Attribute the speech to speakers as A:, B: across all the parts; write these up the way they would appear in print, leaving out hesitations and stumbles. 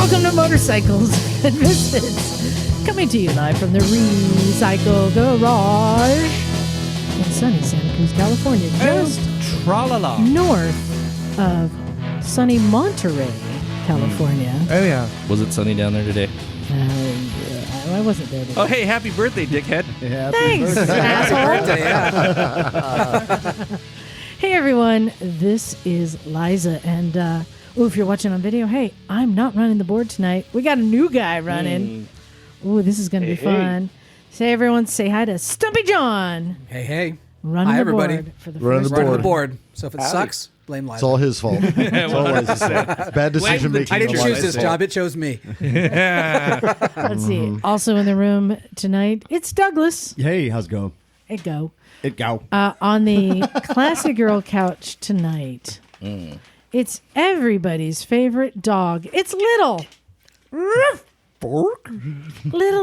A: Welcome to Motorcycles and Misfits, coming to you live from the Recycle Garage in sunny Santa Cruz, California, just
B: tra-la-la.
A: north of sunny Monterey, California.
B: Oh, yeah.
C: Was it sunny down there today?
A: I wasn't there today.
C: Oh, hey, happy birthday, dickhead.
A: Thanks, asshole. Hey, everyone. This is Liza. And if you're watching on video, hey, I'm not running the board tonight. We got a new guy running. Ooh, this is going to be fun. Say, everyone, say hi to Stumpy John.
D: Hey.
A: Running
D: Hi,
A: the
D: everybody.
A: board for the
D: Running
A: first
D: the board. So if it sucks, blame Liza.
E: It's all his fault. It's all Liza's fault. Bad decision making.
D: I didn't choose this job. It chose me.
A: Let's see. Also in the room tonight, it's Douglas.
F: Hey, how's it going?
A: It go.
D: Uh,
A: On the Classy Girl couch tonight, it's everybody's favorite dog. It's Little. Little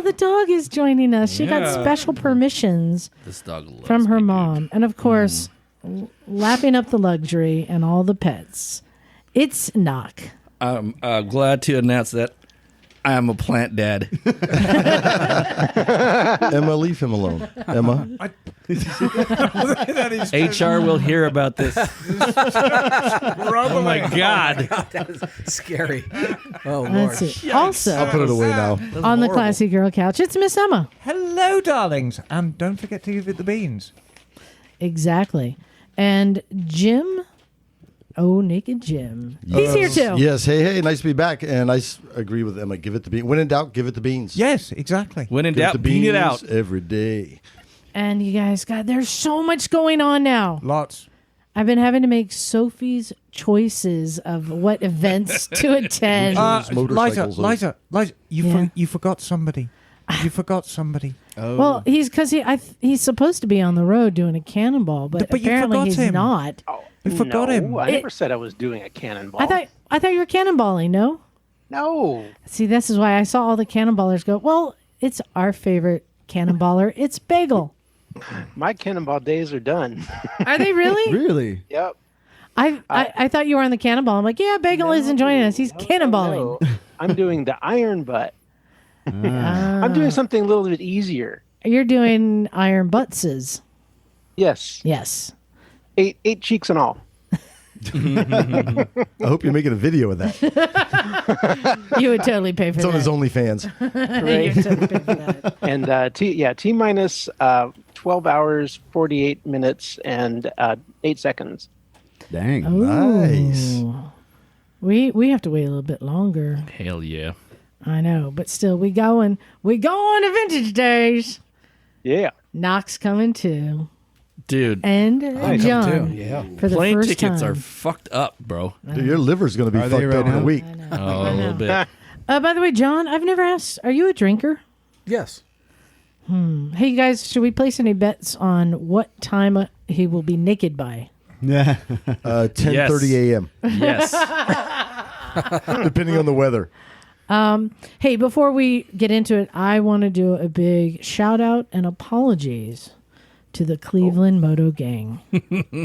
A: the dog is joining us. She got special permissions
C: This dog loves
A: from her
C: me,
A: mom. And of course, lapping up the luxury and all the pets, it's Knock.
C: I'm glad to announce that I am a plant dad.
E: Emma, leave him alone. Emma.
C: HR will hear about this. Oh, my God.
D: that is scary. Oh, Lord.
A: Let's see. Also,
E: I'll put it away now.
A: on the Classy Girl couch, it's Miss Emma.
B: Hello, darlings. And don't forget to give it the beans.
A: Exactly. And Jim. Oh, Naked Jim. He's here too.
E: Yes. Hey. Nice to be back. And I agree with Emma. Give it the beans. When in doubt, give it the beans.
B: Yes, exactly.
C: When in
E: Give it
C: doubt,
E: the
C: bean it out.
E: every day.
A: And you guys, God, there's so much going on now.
B: Lots.
A: I've been having to make Sophie's choices of what events to attend.
E: Motorcycles.
B: Liza,
A: Yeah.
B: you forgot somebody. You forgot somebody.
A: Well, he's supposed to be on the road doing a cannonball, but
B: But you
A: apparently
B: forgot
A: he's
B: him.
A: not.
B: We forgot him.
G: I never said I was doing a cannonball.
A: I thought you were cannonballing. No.
G: No.
A: See, this is why I saw all the cannonballers go. Well, it's our favorite cannonballer. It's Bagel.
G: My cannonball days are done.
A: Are they really?
F: Really?
G: Yep.
A: I thought you were on the cannonball. I'm like, yeah, Bagel isn't joining us. He's cannonballing.
G: No. I'm doing the iron butt. I'm doing something a little bit easier.
A: You're doing iron buttses.
G: Yes.
A: Yes.
G: 8 cheeks and all.
E: I hope you're making a video of that.
A: You would totally pay for
E: It's
A: that.
E: on his OnlyFans.
A: You would totally pay for that.
G: And T minus 12 hours, 48 minutes, and 8 seconds.
F: Dang.
E: Nice.
A: We have to wait a little bit longer.
C: Hell yeah.
A: I know, but still, we go on to Vintage Days.
G: Yeah.
A: Knox coming too.
C: Dude,
A: And John
D: Yeah.
A: for the
C: plane
A: first
C: tickets
A: time.
C: are fucked up, bro.
E: Dude, your liver's going to be
F: Are they
E: fucked
F: right
E: up in a
F: now?
E: week.
C: Oh, a little bit.
A: By the way, John, I've never asked, are you a drinker?
D: Yes.
A: Hey, you guys, should we place any bets on what time he will be naked by?
F: Yeah.
E: 10:30 a.m.
C: Yes.
E: depending on the weather.
A: Hey, before we get into it, I want to do a big shout out and apologies to the Cleveland Moto Gang.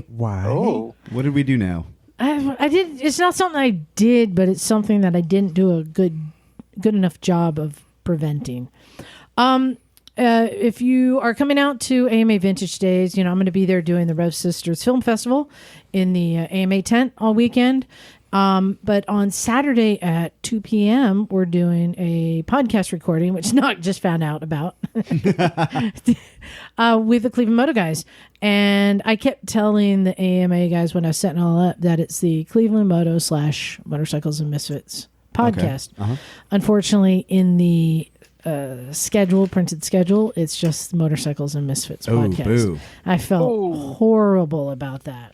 B: Why?
G: Oh.
F: What did we do now?
A: I did. It's not something I did, but it's something that I didn't do a good enough job of preventing. If you are coming out to AMA Vintage Days, I'm going to be there doing the Rev Sisters Film Festival in the AMA tent all weekend. But on Saturday at 2 p.m., we're doing a podcast recording, which Knock just found out about, with the Cleveland Moto guys. And I kept telling the AMA guys when I was setting it all up that it's the Cleveland Moto / Motorcycles and Misfits podcast.
F: Okay. Uh-huh.
A: Unfortunately, in the printed schedule, it's just Motorcycles and Misfits podcast.
F: Boo.
A: I felt horrible about that.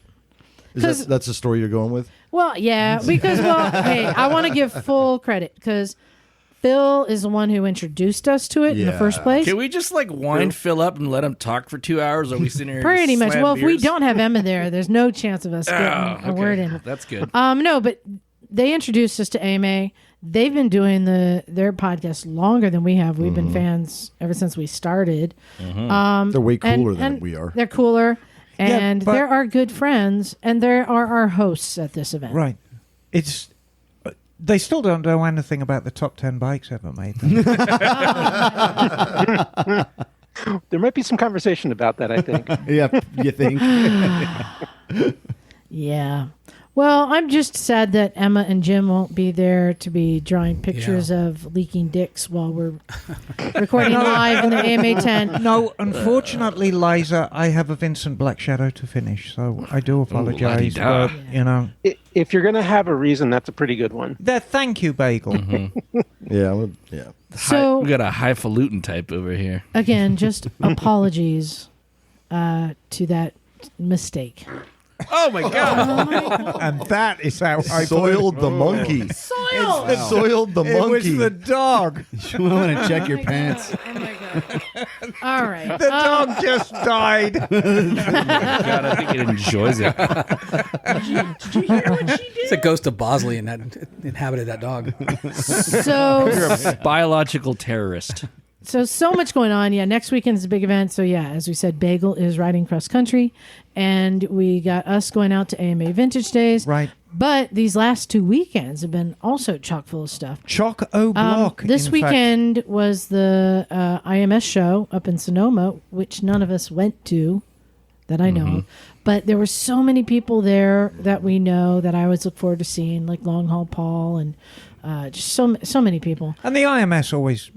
E: That's the story you're going with?
A: Well, yeah, because, hey, I want to give full credit because Phil is the one who introduced us to it in the first place.
C: Can we just wind Phil up and let him talk for 2 hours? Or are we sitting here?
A: Pretty
C: and
A: much.
C: slam
A: Well, if we
C: beers?
A: don't have Emma there, there's no chance of us getting a word in.
C: That's good.
A: No, but they introduced us to AMA. They've been doing their podcast longer than we have. We've been fans ever since we started.
E: They're way cooler than we are.
A: They're cooler. And
B: but-
A: there are good friends, and there are our hosts at this event.
B: Right. It's They still don't know anything about the top 10 bikes ever made.
G: There might be some conversation about that, I think.
F: Yeah, you think?
A: Yeah. Well, I'm just sad that Emma and Jim won't be there to be drawing pictures of leaking dicks while we're recording live in the AMA tent.
B: No, unfortunately, Liza, I have a Vincent Black Shadow to finish, so I do apologize.
C: la-di-da.
B: But, you know.
G: If you're going to have a reason, that's a pretty good one.
B: Thank you, Bagel.
E: Yeah.
A: So
C: we got a highfalutin type over here.
A: again, just apologies to that mistake.
C: Oh my god!
B: And that is how I
E: Soiled the monkey.
A: Soiled.
E: Soiled the
B: It was
E: monkey.
B: the dog.
F: You want to check your pants.
A: Oh my god. All right.
B: The dog just died.
C: God, I think it enjoys it.
D: It's a ghost of Bosley and that inhabited that dog.
A: So
C: You're a biological terrorist.
A: So much going on. Yeah, next weekend's a big event. So yeah, as we said, Bagel is riding cross country, and we got us going out to AMA Vintage Days.
B: Right.
A: But these last 2 weekends have been also chock full of stuff.
B: Chock-o-block.
A: This
B: in
A: weekend was the IMS show up in Sonoma, which none of us went to, that I know of. But there were so many people there that we know that I always look forward to seeing, like Long Haul Paul and just so many people.
B: And the IMS always,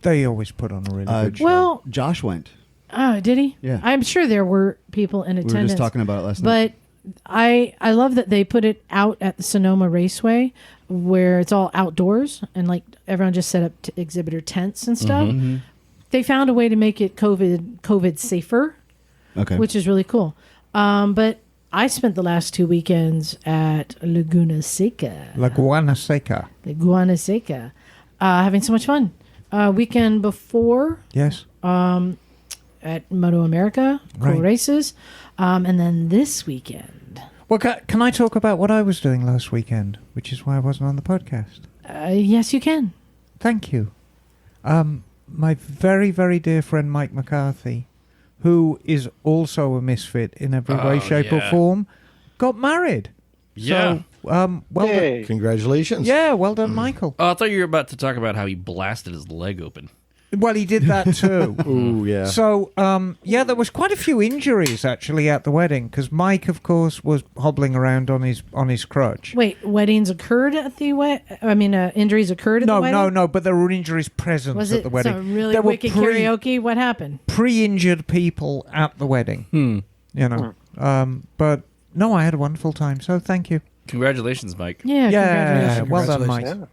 B: they always put on a really good show.
A: Well,
F: Josh went.
A: oh, did he?
F: Yeah.
A: I'm sure there were people in
F: We
A: attendance.
F: were just talking about it last night.
A: But I love that they put it out at the Sonoma Raceway, where it's all outdoors and like everyone just set up exhibitor tents and stuff. They found a way to make it COVID safer,
F: Okay.
A: which is really cool. But I spent the last 2 weekends at Laguna Seca,
B: Laguna Seca.
A: having so much fun. Weekend before
B: Yes.
A: at Moto America, cool
B: Right.
A: races, and then this weekend.
B: Well, can I talk about what I was doing last weekend, which is why I wasn't on the podcast?
A: Yes, you can.
B: Thank you. My very, very dear friend Mike McCarthy, who is also a misfit in every way, shape, or form, got married.
C: Yeah.
B: So, well
G: Yay.
E: Congratulations.
B: done. Yeah, well done, Michael.
C: Oh, I thought you were about to talk about how he blasted his leg open.
B: Well, he did that too.
E: Ooh, yeah.
B: So, there was quite a few injuries actually at the wedding because Mike, of course, was hobbling around on his crutch.
A: Wait, weddings occurred at the injuries occurred at the wedding?
B: No, but there were injuries present
A: Was
B: at
A: it
B: the wedding.
A: some really
B: there were
A: wicked karaoke? What happened?
B: pre-injured people at the wedding. You know, but no, I had a wonderful time. So thank you.
C: Congratulations, Mike.
A: Yeah,
B: Yeah,
A: congratulations.
B: well done, Mike.
G: Yeah.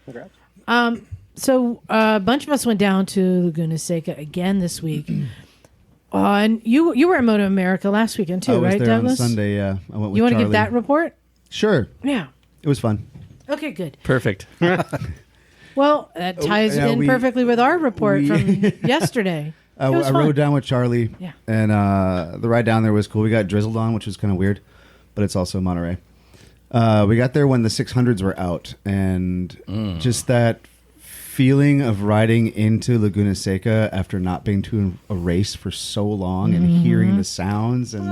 G: Congrats.
A: So a bunch of us went down to Laguna Seca again this week. And you were at Moto America last weekend too,
F: I was
A: right,
F: there
A: Douglas?
F: on Sunday, yeah. I went with
A: You want to
F: Charlie.
A: give that report?
F: Sure.
A: Yeah.
F: It was fun.
A: Okay, good.
C: Perfect.
A: Well, that ties
F: yeah,
A: in perfectly with our report from yesterday.
F: I
A: It was fun.
F: rode down with Charlie,
A: Yeah.
F: and the ride down there was cool. We got drizzled on, which was kind of weird, but it's also Monterey. We got there when the 600s were out, and just that feeling of riding into Laguna Seca after not being to a race for so long and hearing the sounds and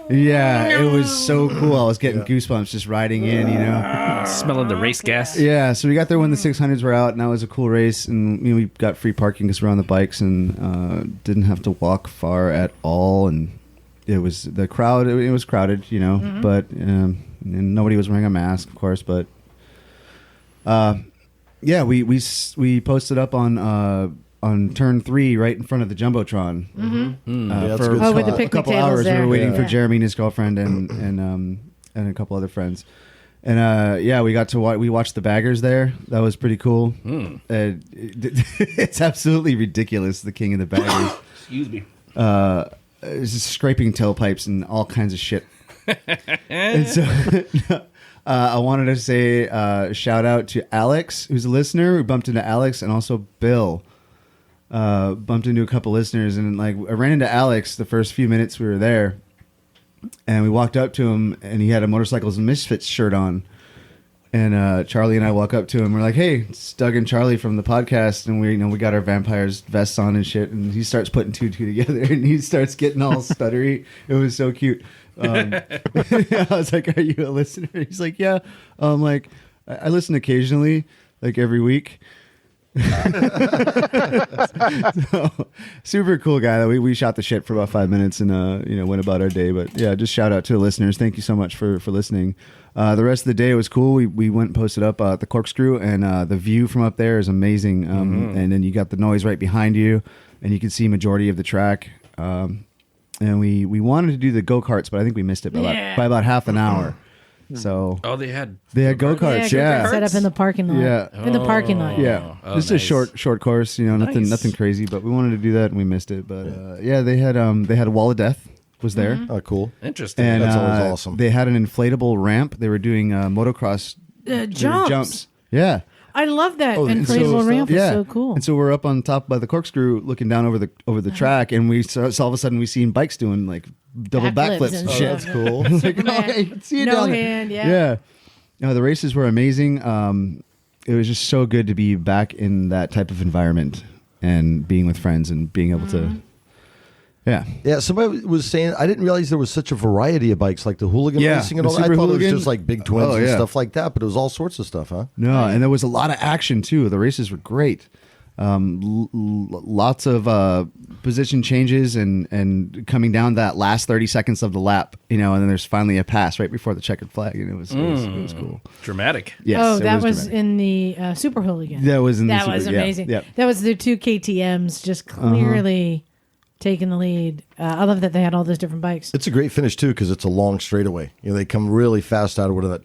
F: yeah, it was so cool. I was getting goosebumps just riding in, you know.
C: Smelling the race gas.
F: Yeah, so we got there when the 600s were out, and that was a cool race. And we got free parking because we're on the bikes and didn't have to walk far at all. And it was the crowd. It was crowded, you know, but and nobody was wearing a mask, of course. But yeah, we posted up on turn 3 right in front of the Jumbotron.
E: Yeah, that's
F: for
E: a good
A: Oh, with the
E: spot.
F: a
A: picnic
F: couple
A: tables
F: hours.
A: there.
F: We were waiting for
A: Yeah.
F: Jeremy and his girlfriend and a couple other friends. And yeah, we got to we watched the baggers there. That was pretty cool. It's absolutely ridiculous. The king of the baggers.
C: Excuse me.
F: It's just scraping tailpipes and all kinds of shit. And so I wanted to say shout out to Alex, who's a listener. We bumped into Alex, and also Bill. Bumped into a couple listeners, and like I ran into Alex the first few minutes we were there, and we walked up to him, and he had a Motorcycles and Misfits shirt on. And Charlie and I walk up to him. We're like, "Hey, it's Doug and Charlie from the podcast," and we got our vampires vests on and shit. And he starts putting two together, and he starts getting all stuttery. It was so cute. I was like, "Are you a listener?" He's like, "Yeah." I'm like, I listen occasionally, like every week. So, super cool guy. We shot the shit for about 5 minutes and went about our day. But yeah, just shout out to the listeners. Thank you so much for listening. The rest of the day was cool. We went and posted up the Corkscrew, and the view from up there is amazing. And then you got the noise right behind you, and you can see majority of the track. And we wanted to do the go-karts, but I think we missed it by about half an hour. So
C: they had
F: go-karts, yeah.
A: Set up in the parking lot.
F: Yeah.
A: In the parking lot.
F: Yeah, just
C: nice.
F: a short course, nothing crazy, but we wanted to do that and we missed it. But they had a wall of death was there,
E: Oh, cool.
C: Interesting.
F: and
E: That's always awesome.
F: They had an inflatable ramp. They were doing motocross
A: Jumps.
F: Yeah,
A: I love that
F: and
A: inflatable ramp. Is
F: yeah,
A: so cool.
F: And so we're up on top by the Corkscrew, looking down over the track, and we saw all of a sudden we seen bikes doing like double backflips and shit.
E: That's cool.
F: Like, you can see it
A: No
F: down
A: hand,
F: there.
A: yeah.
F: No, the races were amazing. It was just so good to be back in that type of environment and being with friends and being able to. Yeah.
E: Yeah, somebody was saying, I didn't realize there was such a variety of bikes, like the hooligan racing and
F: the
E: all that. I
F: super
E: thought it
F: hooligan.
E: was just like big twins
F: Oh,
E: and
F: yeah.
E: stuff like that, but it was all sorts of stuff, huh?
F: No, and there was a lot of action too. The races were great. Lots of position changes and coming down that last 30 seconds of the lap, and then there's finally a pass right before the checkered flag, and it was cool.
C: Dramatic.
F: Yes, it
A: that was
F: dramatic.
A: in the Super Hooligan.
F: That was in the
A: That
F: Super-
A: was
F: yeah,
A: amazing.
F: yeah.
A: That was the two KTMs just clearly taking the lead. I love that they had all those different bikes.
E: It's a great finish, too, because it's a long straightaway. They come really fast out of that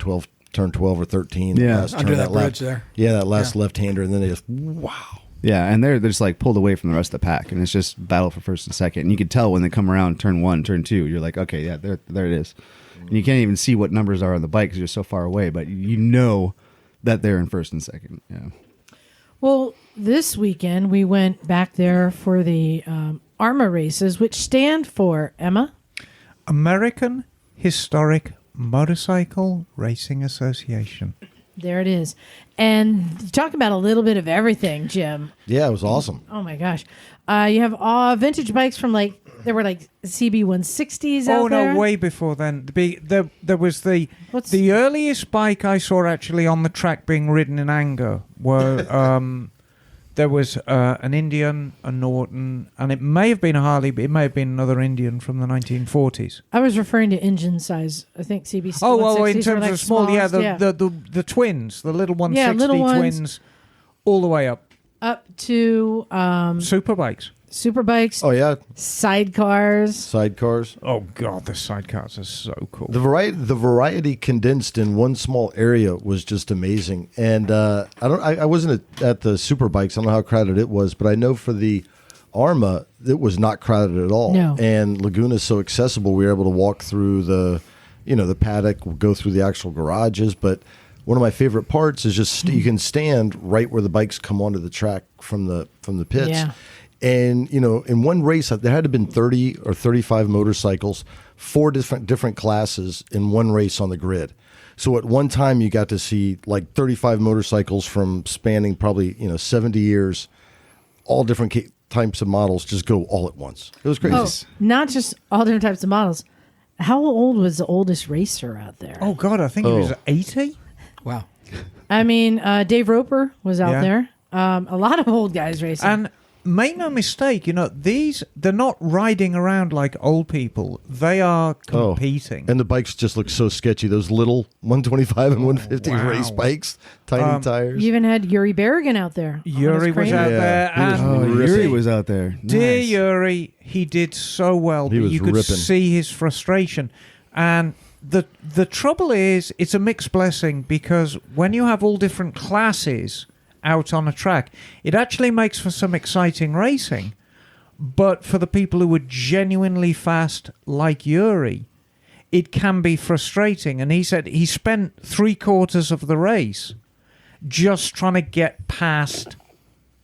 E: turn 12 or 13.
F: Yeah.
E: last
D: Under
E: turn,
D: that
E: left-
D: bridge there.
E: Yeah, that last left-hander, and then they just, wow.
F: Yeah, and they're just like pulled away from the rest of the pack, and it's just battle for first and second. And you can tell when they come around turn 1, turn 2, you're like, okay, yeah, there it is. And you can't even see what numbers are on the bike because you're so far away, but you know that they're in first and second. Yeah.
A: Well, this weekend we went back there for the ARMA races, which stand for, Emma?
B: American Historic Motorcycle Racing Association.
A: There it is. And talk about a little bit of everything, Jim.
E: Yeah, it was awesome.
A: Oh, my gosh. You have vintage bikes from there were like CB160s out there.
B: Oh, no, way before then. There was the
A: What's-
B: earliest bike I saw actually on the track being ridden in anger were... There was an Indian, a Norton, and it may have been a Harley, but it may have been another Indian from the 1940s.
A: I was referring to engine size. I think CB160s
B: Oh, in
A: were
B: terms
A: like
B: of small, yeah,
A: smallest,
B: the twins, the little 160
A: little ones.
B: twins, all the way up.
A: Up to
B: Super bikes.
A: super bikes,
E: Oh, yeah,
A: sidecars.
E: sidecars.
B: Oh God, the sidecars are so cool.
E: The variety condensed in one small area was just amazing. And I wasn't at the super bikes. I don't know how crowded it was, but I know for the ARMA, it was not crowded at all.
A: No.
E: And Laguna is so accessible. We were able to walk through the paddock, go through the actual garages. But one of my favorite parts is just you can stand right where the bikes come onto the track from the pits.
A: Yeah.
E: And, in one race, there had to have been 30 or 35 motorcycles, 4 different classes in one race on the grid. So at one time, you got to see like 35 motorcycles from spanning probably, 70 years, all different types of models just go all at once. It was crazy.
A: Oh, not just all different types of models. How old was the oldest racer out there?
B: Oh God, I think he was 80.
D: Wow.
A: I mean, Dave Roper was out
B: Yeah.
A: there. A lot of old guys racing.
B: And make no mistake, they're not riding around like old people. They are competing.
E: And the bikes just look so sketchy. Those little 125 and 150
B: wow.
E: race bikes, tiny tires.
A: You even had Yuri Berrigan out there. on his
B: Yuri was
A: Kramer.
B: out there.
E: he was
B: And
E: ripping.
F: Yuri was out there.
B: dear
F: Nice.
B: Yuri, he did so well,
E: He
B: but
E: was
B: you could
E: ripping.
B: see his frustration. And the trouble is, it's a mixed blessing because when you have all different classes out on a track, it actually makes for some exciting racing. But for the people who are genuinely fast, like Yuri, it can be frustrating. And he said he spent 3/4 of the race just trying to get past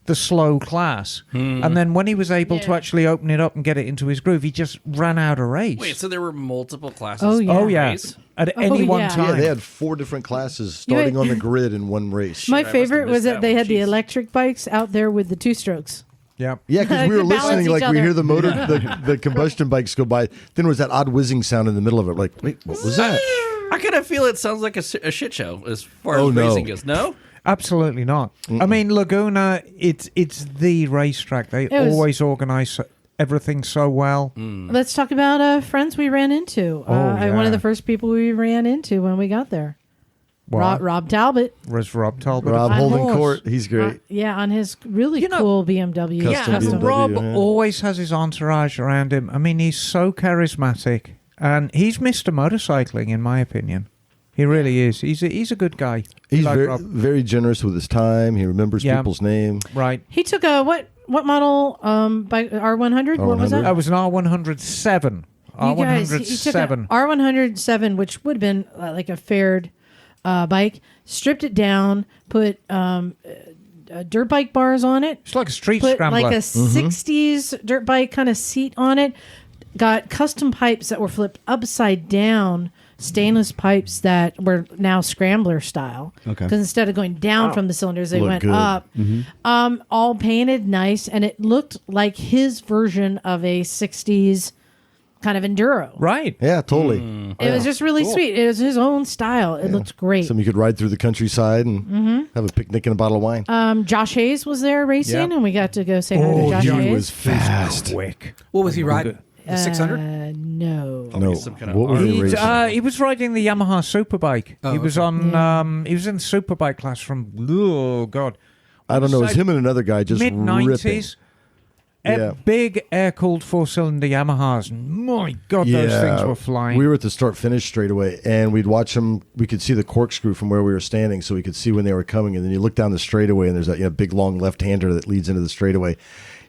B: the slow class. And then when he was able to
A: Yeah.
B: actually open it up and get it into his groove, he just ran out of race.
C: Wait, so there were multiple classes?
A: Oh, yeah.
B: Oh, yeah.
C: Race?
B: At
A: Oh,
B: any one
A: yeah.
B: time.
E: Yeah, they had 4 different classes
A: You
E: starting
A: had-
E: on the grid in one race.
A: My
C: I must have
A: favorite was
C: missed
A: that
C: that
A: they
C: one.
A: had the
C: Jeez.
A: electric bikes out there with the 2-strokes.
B: Yeah.
E: Yeah, because we were
A: To balance
E: listening,
A: each
E: like we
A: other.
E: hear the motor, the combustion bikes go by. Then there was that odd whizzing sound in the middle of it. Like, wait, what was that?
C: I kind of feel it sounds like a shit show as far
E: Oh,
C: as
E: no.
C: racing goes. No?
B: Absolutely not. I mean, Laguna, it's the racetrack. They
A: was-
B: always organize everything so well.
A: Let's talk about friends we ran into. One
B: yeah.
A: of the first people we ran into when we got there.
B: What?
A: Rob Talbot.
B: Was Rob Talbot.
E: Rob
B: Of
E: holding
B: course.
E: court. He's great.
A: Yeah, on his really
B: You know-
A: cool BMW.
B: Yeah,
E: Custom
B: and
E: BMW,
B: Rob
E: yeah.
B: always has his entourage around him. I mean, he's so charismatic, and he's Mr. Motorcycling, in my opinion. He really is. He's a good guy.
E: He's
B: Like
E: very,
B: Rob.
E: very generous with his time. He remembers
B: Yeah.
E: people's name.
B: Right.
A: He took a what model by R100? What was that?
B: That was an R107.
A: You guys, he took an
B: R107.
A: R107, which would have been like a fared bike, stripped it down, put dirt bike bars on it,
B: It's like a street
A: put
B: scrambler.
A: like a 60s dirt bike kind of seat on it, got custom pipes that were flipped upside down, stainless pipes that were now scrambler style.
F: Okay.
A: Because instead of going down from the cylinders, they
E: Look
A: went
E: good.
A: up. All painted nice, and it looked like his version of a 60s kind of enduro.
B: Right.
E: Yeah, totally.
A: It was just really sweet. It was his own style. It looked great.
E: Something you could ride through the countryside and have a picnic and a bottle of wine.
A: Josh Hayes was there racing,
B: Yeah.
A: and we got to go say hi to Josh
E: he
A: Hayes.
E: was fast.
B: Quick.
D: What was he riding? The 600?
A: No.
E: No,
C: some kind of
E: what was he
B: He
E: racing?
B: he was riding the Yamaha Superbike.
D: Oh,
B: he was
D: okay.
B: on. He was in the Superbike class from. Oh God.
E: I don't know. It was
B: Like
E: him and another guy just
B: mid
E: ripping.
B: '90s.
E: Yeah.
B: Big air-cooled four-cylinder Yamahas. And my God, those things were flying.
E: We were at the start-finish straightaway, and we'd watch them. We could see the corkscrew from where we were standing, so we could see when they were coming. And then you look down the straightaway, and there's that big long left-hander that leads into the straightaway.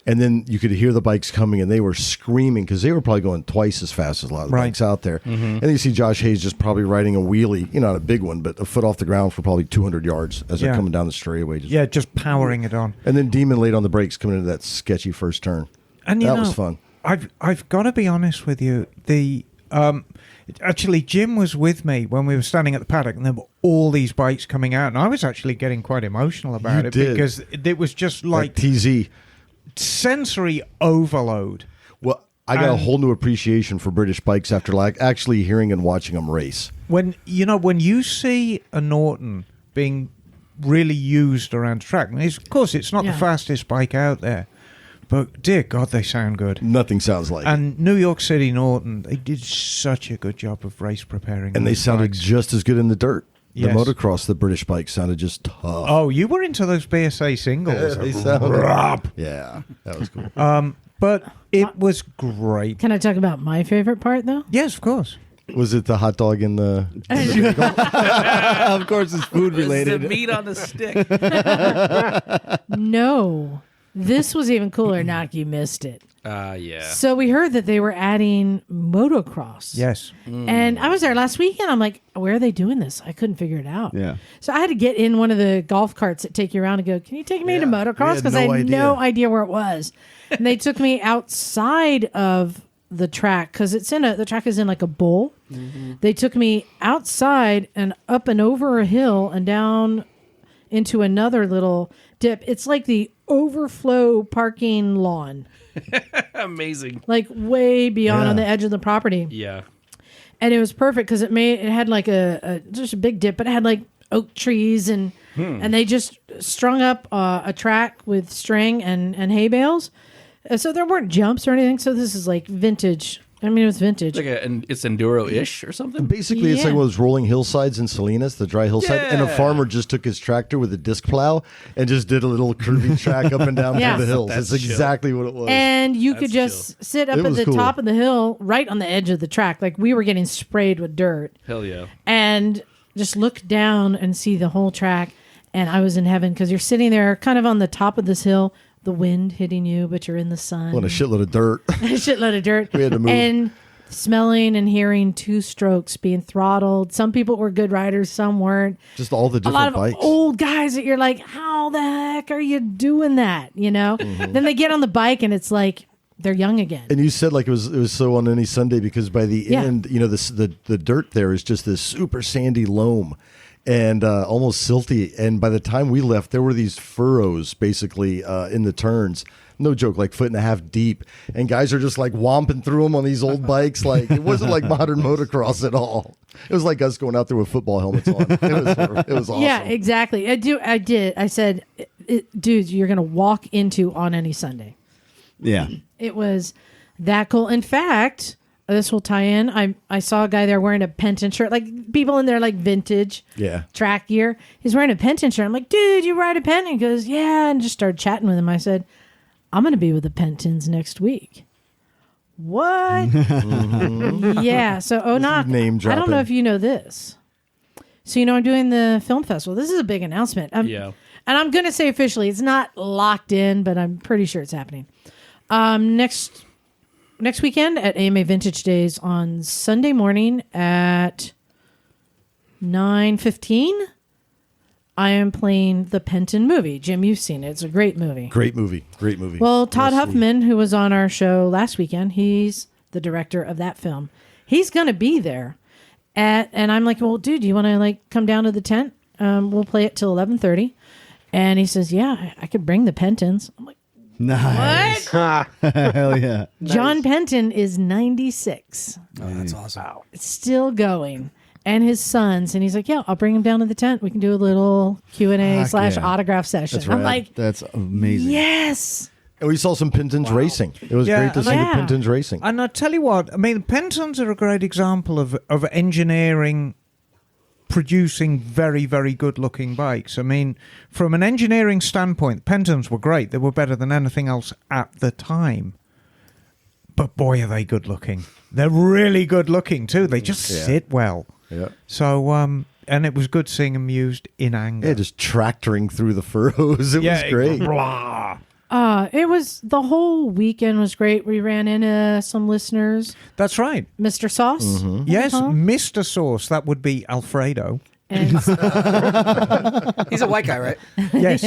E: And then you could hear the bikes coming, and they were screaming because they were probably going twice as fast as a lot of the
B: Right.
E: bikes out there. And then you see Josh Hayes just probably riding a wheelie, not a big one, but a foot off the ground for probably 200 yards as they're
B: Yeah.
E: coming down the straightaway.
B: Yeah, just powering it on.
E: And then Demon laid on the brakes coming into that sketchy first turn.
B: And you
E: That
B: know,
E: was fun.
B: I've got to be honest with you. Actually, Jim was with me when we were standing at the paddock, and there were all these bikes coming out, and I was actually getting quite emotional about
E: You
B: it
E: did.
B: because it was just like
E: TZ.
B: sensory overload.
E: Well, I got a
B: And-
E: whole new appreciation for British bikes after actually hearing and watching them race.
B: When you see a Norton being really used around the track, and of course it's not
A: Yeah.
B: the fastest bike out there, but dear God, they sound good.
E: Nothing sounds like it.
B: And New York City Norton, they did such a good job of race preparing.
E: And they
B: those
E: sounded
B: bikes.
E: just as good in the dirt.
B: Yes.
E: The motocross, the British bikes sounded just tough.
B: Oh, you were into those BSA singles.
E: They sounded, yeah, that was cool.
B: But it was great.
A: Can I talk about my favorite part, though?
B: Yes, of course.
E: Was it the hot dog in the?
F: Of course, it's food
C: It's the
F: related.
C: meat on the stick.
A: No. This was even cooler. Knock, you missed it.
C: Yeah.
A: So we heard that they were adding motocross.
B: Yes.
A: And I was there last weekend. I'm like, where are they doing this? I couldn't figure it out.
F: Yeah.
A: So I had to get in one of the golf carts that take you around and go, can you take me to
E: Yeah.
A: motocross?
E: We had
A: Because
E: no
A: I had no
E: idea.
A: idea where it was. And they took me outside of the track because the track is in like a bowl. They took me outside and up and over a hill and down into another little dip. It's like the overflow parking lawn,
C: Amazing.
A: like way beyond
E: Yeah.
A: on the edge of the property.
C: Yeah.
A: And it was perfect because it had like just a big dip, but it had like oak trees and they just strung up a track with string and hay bales. So there weren't jumps or anything. So this is like vintage. I mean, it was vintage.
C: It's enduro-ish or something.
E: Basically, it's like
A: Yeah.
E: one of those rolling hillsides in Salinas, the dry hillside, and a
C: Yeah.
E: farmer just took his tractor with a disc plow and just did a little curvy track up and down
A: Yeah.
E: through the hills.
C: That's
E: It's
C: chill.
E: exactly what it was.
A: And you could
C: That's
A: just sit up
E: It
A: at
E: was
A: the
E: cool.
A: top of the hill, right on the edge of the track. Like we were getting sprayed with dirt,
C: Hell yeah.
A: and just look down and see the whole track. And I was in heaven because you're sitting there kind of on the top of this hill, the wind hitting you, but you're in the sun.
E: What a shitload of dirt.
A: A shitload of dirt.
E: We had to move.
A: And smelling and hearing two strokes being throttled. Some people were good riders, some weren't.
E: Just all the
A: A lot
E: different
A: of
E: bikes.
A: old guys that you're like, how the heck are you doing that? Then they get on the bike and it's like they're young again.
E: And you said like it was so on any Sunday because by the
A: Yeah.
E: end, the dirt there is just this super sandy loam and almost silty. And by the time we left, there were these furrows basically in the turns no joke, like 1.5 feet deep, and guys are just like womping through them on these old bikes. Like it wasn't like modern motocross at all. It was like us going out there with football helmets on. It was awesome.
A: Yeah, exactly. I did. I said, dudes, you're going to walk into on any Sunday.
F: Yeah.
A: It was that cool. In fact, this will tie in. I saw a guy there wearing a Penton shirt, like people in there like vintage track gear. He's wearing a Penton shirt. I'm like, dude, you ride a Penton? He goes, yeah, and just started chatting with him. I said, I'm going to be with the Pentons next week. What? Yeah. So Onak,
E: name
A: I don't know
E: dropping.
A: if you know this. So I'm doing the film festival. This is a big announcement.
C: Yeah.
A: And I'm going to say officially, it's not locked in, but I'm pretty sure it's happening. Next weekend at AMA Vintage Days on Sunday morning at 9:15, I am playing the Penton movie. Jim, you've seen it. It's a great movie.
E: Great movie.
A: Well, Todd
E: Yes,
A: Huffman, who was on our show last weekend, he's the director of that film. He's going to be there. And I'm like, well, dude, you want to like come down to the tent? We'll play it till 11:30. And he says, yeah, I could bring the Pentons. I'm like,
F: Nice.
A: what?
F: Hell yeah.
A: John Penton is 96.
D: Oh, that's awesome.
A: It's still going. And his sons. And he's like, yeah, I'll bring him down to the tent. We can do a little Q&A /
F: yeah.
A: autograph session.
E: That's
A: I'm
E: rad.
A: like,
F: That's amazing.
A: yes.
E: And we saw some Pentons racing. It was
B: Yeah,
E: great to
B: and
E: see
A: I-
E: the Pentons racing.
B: And I tell you what, I mean, Pentons are a great example of engineering producing very, very good-looking bikes. I mean, from an engineering standpoint, Pentons were great. They were better than anything else at the time. But boy, are they good-looking. They're really good-looking, too. They just sit well.
E: Yeah.
B: So, and it was good seeing them used in anger.
E: Yeah, just tractoring through the furrows. It was great.
B: Blah.
A: It was, the whole weekend was great. We ran into some listeners.
B: That's right.
A: Mr. Sauce.
E: Mm-hmm.
B: Yes,
A: Huh?
B: Mr. Sauce. That would be Alfredo.
A: And,
D: He's a white guy, right?
B: Yes.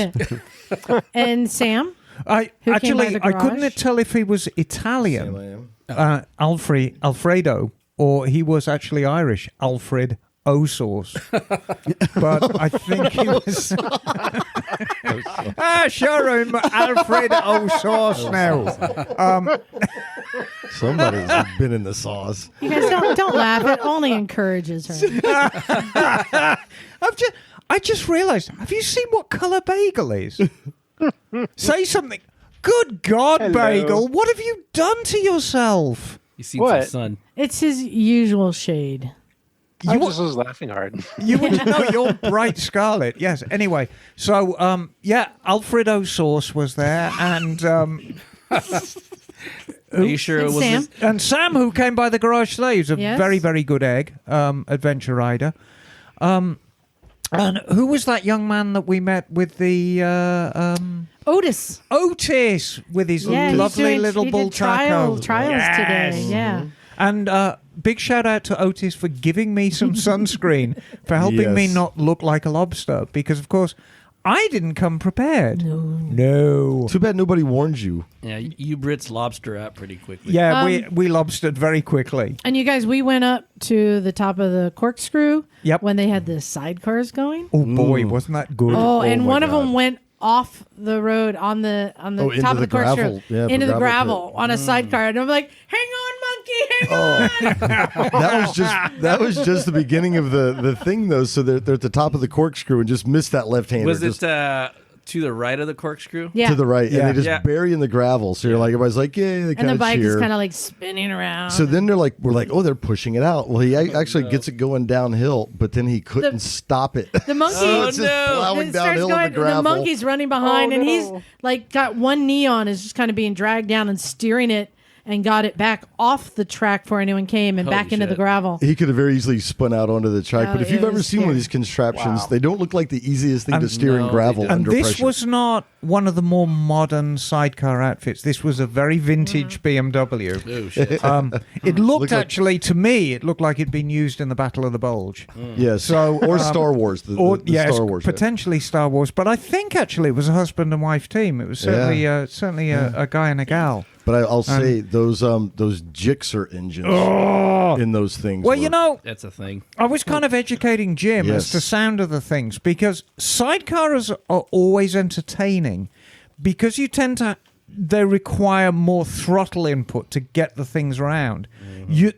A: and Sam.
B: I
A: Who came by
B: actually
A: the
B: I couldn't
A: garage?
B: tell if he was Italian, Alfredo, or he was actually Irish, Alfred O'Sauce. But I think he was. Sure, I'm Alfred O'Sauce now.
E: Somebody's been in the sauce.
A: You guys don't laugh. It only encourages her.
B: I just realised. Have you seen what colour bagel is? Say something. Good God,
G: Hello.
B: Bagel! What have you done to yourself?
C: You seen
G: What?
C: some sun.
A: It's his usual shade.
G: I just was laughing hard.
B: You would know you're bright scarlet. Yes. Anyway, so Alfredo Sauce was there, and
C: Are you sure it
A: And
C: was
A: Sam.
B: and Sam, who came by the garage today, who's a
A: Yes.
B: very, very good egg adventure rider. And who was that young man that we met with the
A: Otis.
B: Otis with his
A: Yeah, he's
B: lovely
A: doing,
B: little
A: he
B: bull
A: did trials
B: Yes.
A: today. Yeah.
B: And big shout out to Otis for giving me some sunscreen, for helping me
E: Yes.
B: not look like a lobster, because of course I didn't come prepared. No.
E: Too bad nobody warned you.
C: Yeah, you Brits lobster out pretty quickly.
B: Yeah, we lobstered very quickly.
A: And you guys, we went up to the top of the corkscrew
B: Yep.
A: when they had the sidecars going.
B: Oh boy, wasn't that good?
A: Oh, and
E: my
A: one of
E: God.
A: them went off the road on the
E: into
A: top of
E: the
A: the corkscrew
E: gravel. Yeah,
A: into the
E: the
A: gravel
E: gravel
A: on a sidecar, and I'm like, "Hang on, monkey, hang on!"
E: That was just the beginning of the thing, though. So they're at the top of the corkscrew and just missed that left hander.
C: Was it to the right of the corkscrew?
A: Yeah,
E: to the right,
B: Yeah.
E: and they just
C: Yeah.
E: bury in the gravel. So you're like, everybody's like, "Yay!" They
A: and
E: kind
A: the
E: of
A: bike
E: cheer.
A: is kind of like spinning around.
E: So then we're like, "Oh, they're pushing it out." Well, he actually gets it going downhill, but then he couldn't stop it.
A: the monkey.
E: So it's just
C: no.
E: plowing
A: It starts
E: downhill in
A: going,
E: the gravel.
A: monkey's running behind,
G: Oh,
A: and
G: no.
A: he's like got one knee on, is just kind of being dragged down and steering it, and got it back off the track before anyone came and
C: Holy
A: back into the
C: shit.
A: gravel.
E: He could have very easily spun out onto the track,
A: Oh,
E: but if
A: it
E: you've ever
A: was
E: seen one of
A: scary.
E: these contraptions,
G: Wow.
E: they don't look like the easiest thing to steer in
C: no,
E: gravel
C: they
B: And
E: under
B: this
E: pressure.
B: was not one of the more modern sidecar outfits. This was a very vintage BMW.
C: Oh, shit.
B: It looked
E: Looked like-
B: actually to me, it looked like it'd been used in the Battle of the Bulge.
E: Yes,
B: So,
E: or Star Wars, the
B: Yes,
E: Star Wars. yeah.
B: potentially Star Wars, but I think actually it was a husband and wife team. It was certainly a guy and a gal.
E: But I'll say those Gixxer engines in those things.
B: Well,
E: were-
B: you know,
C: That's a thing.
B: I was kind of educating Jim as
E: Yes.
B: to sound of the things, because sidecars are always entertaining, because you tend to they require more throttle input to get the things around.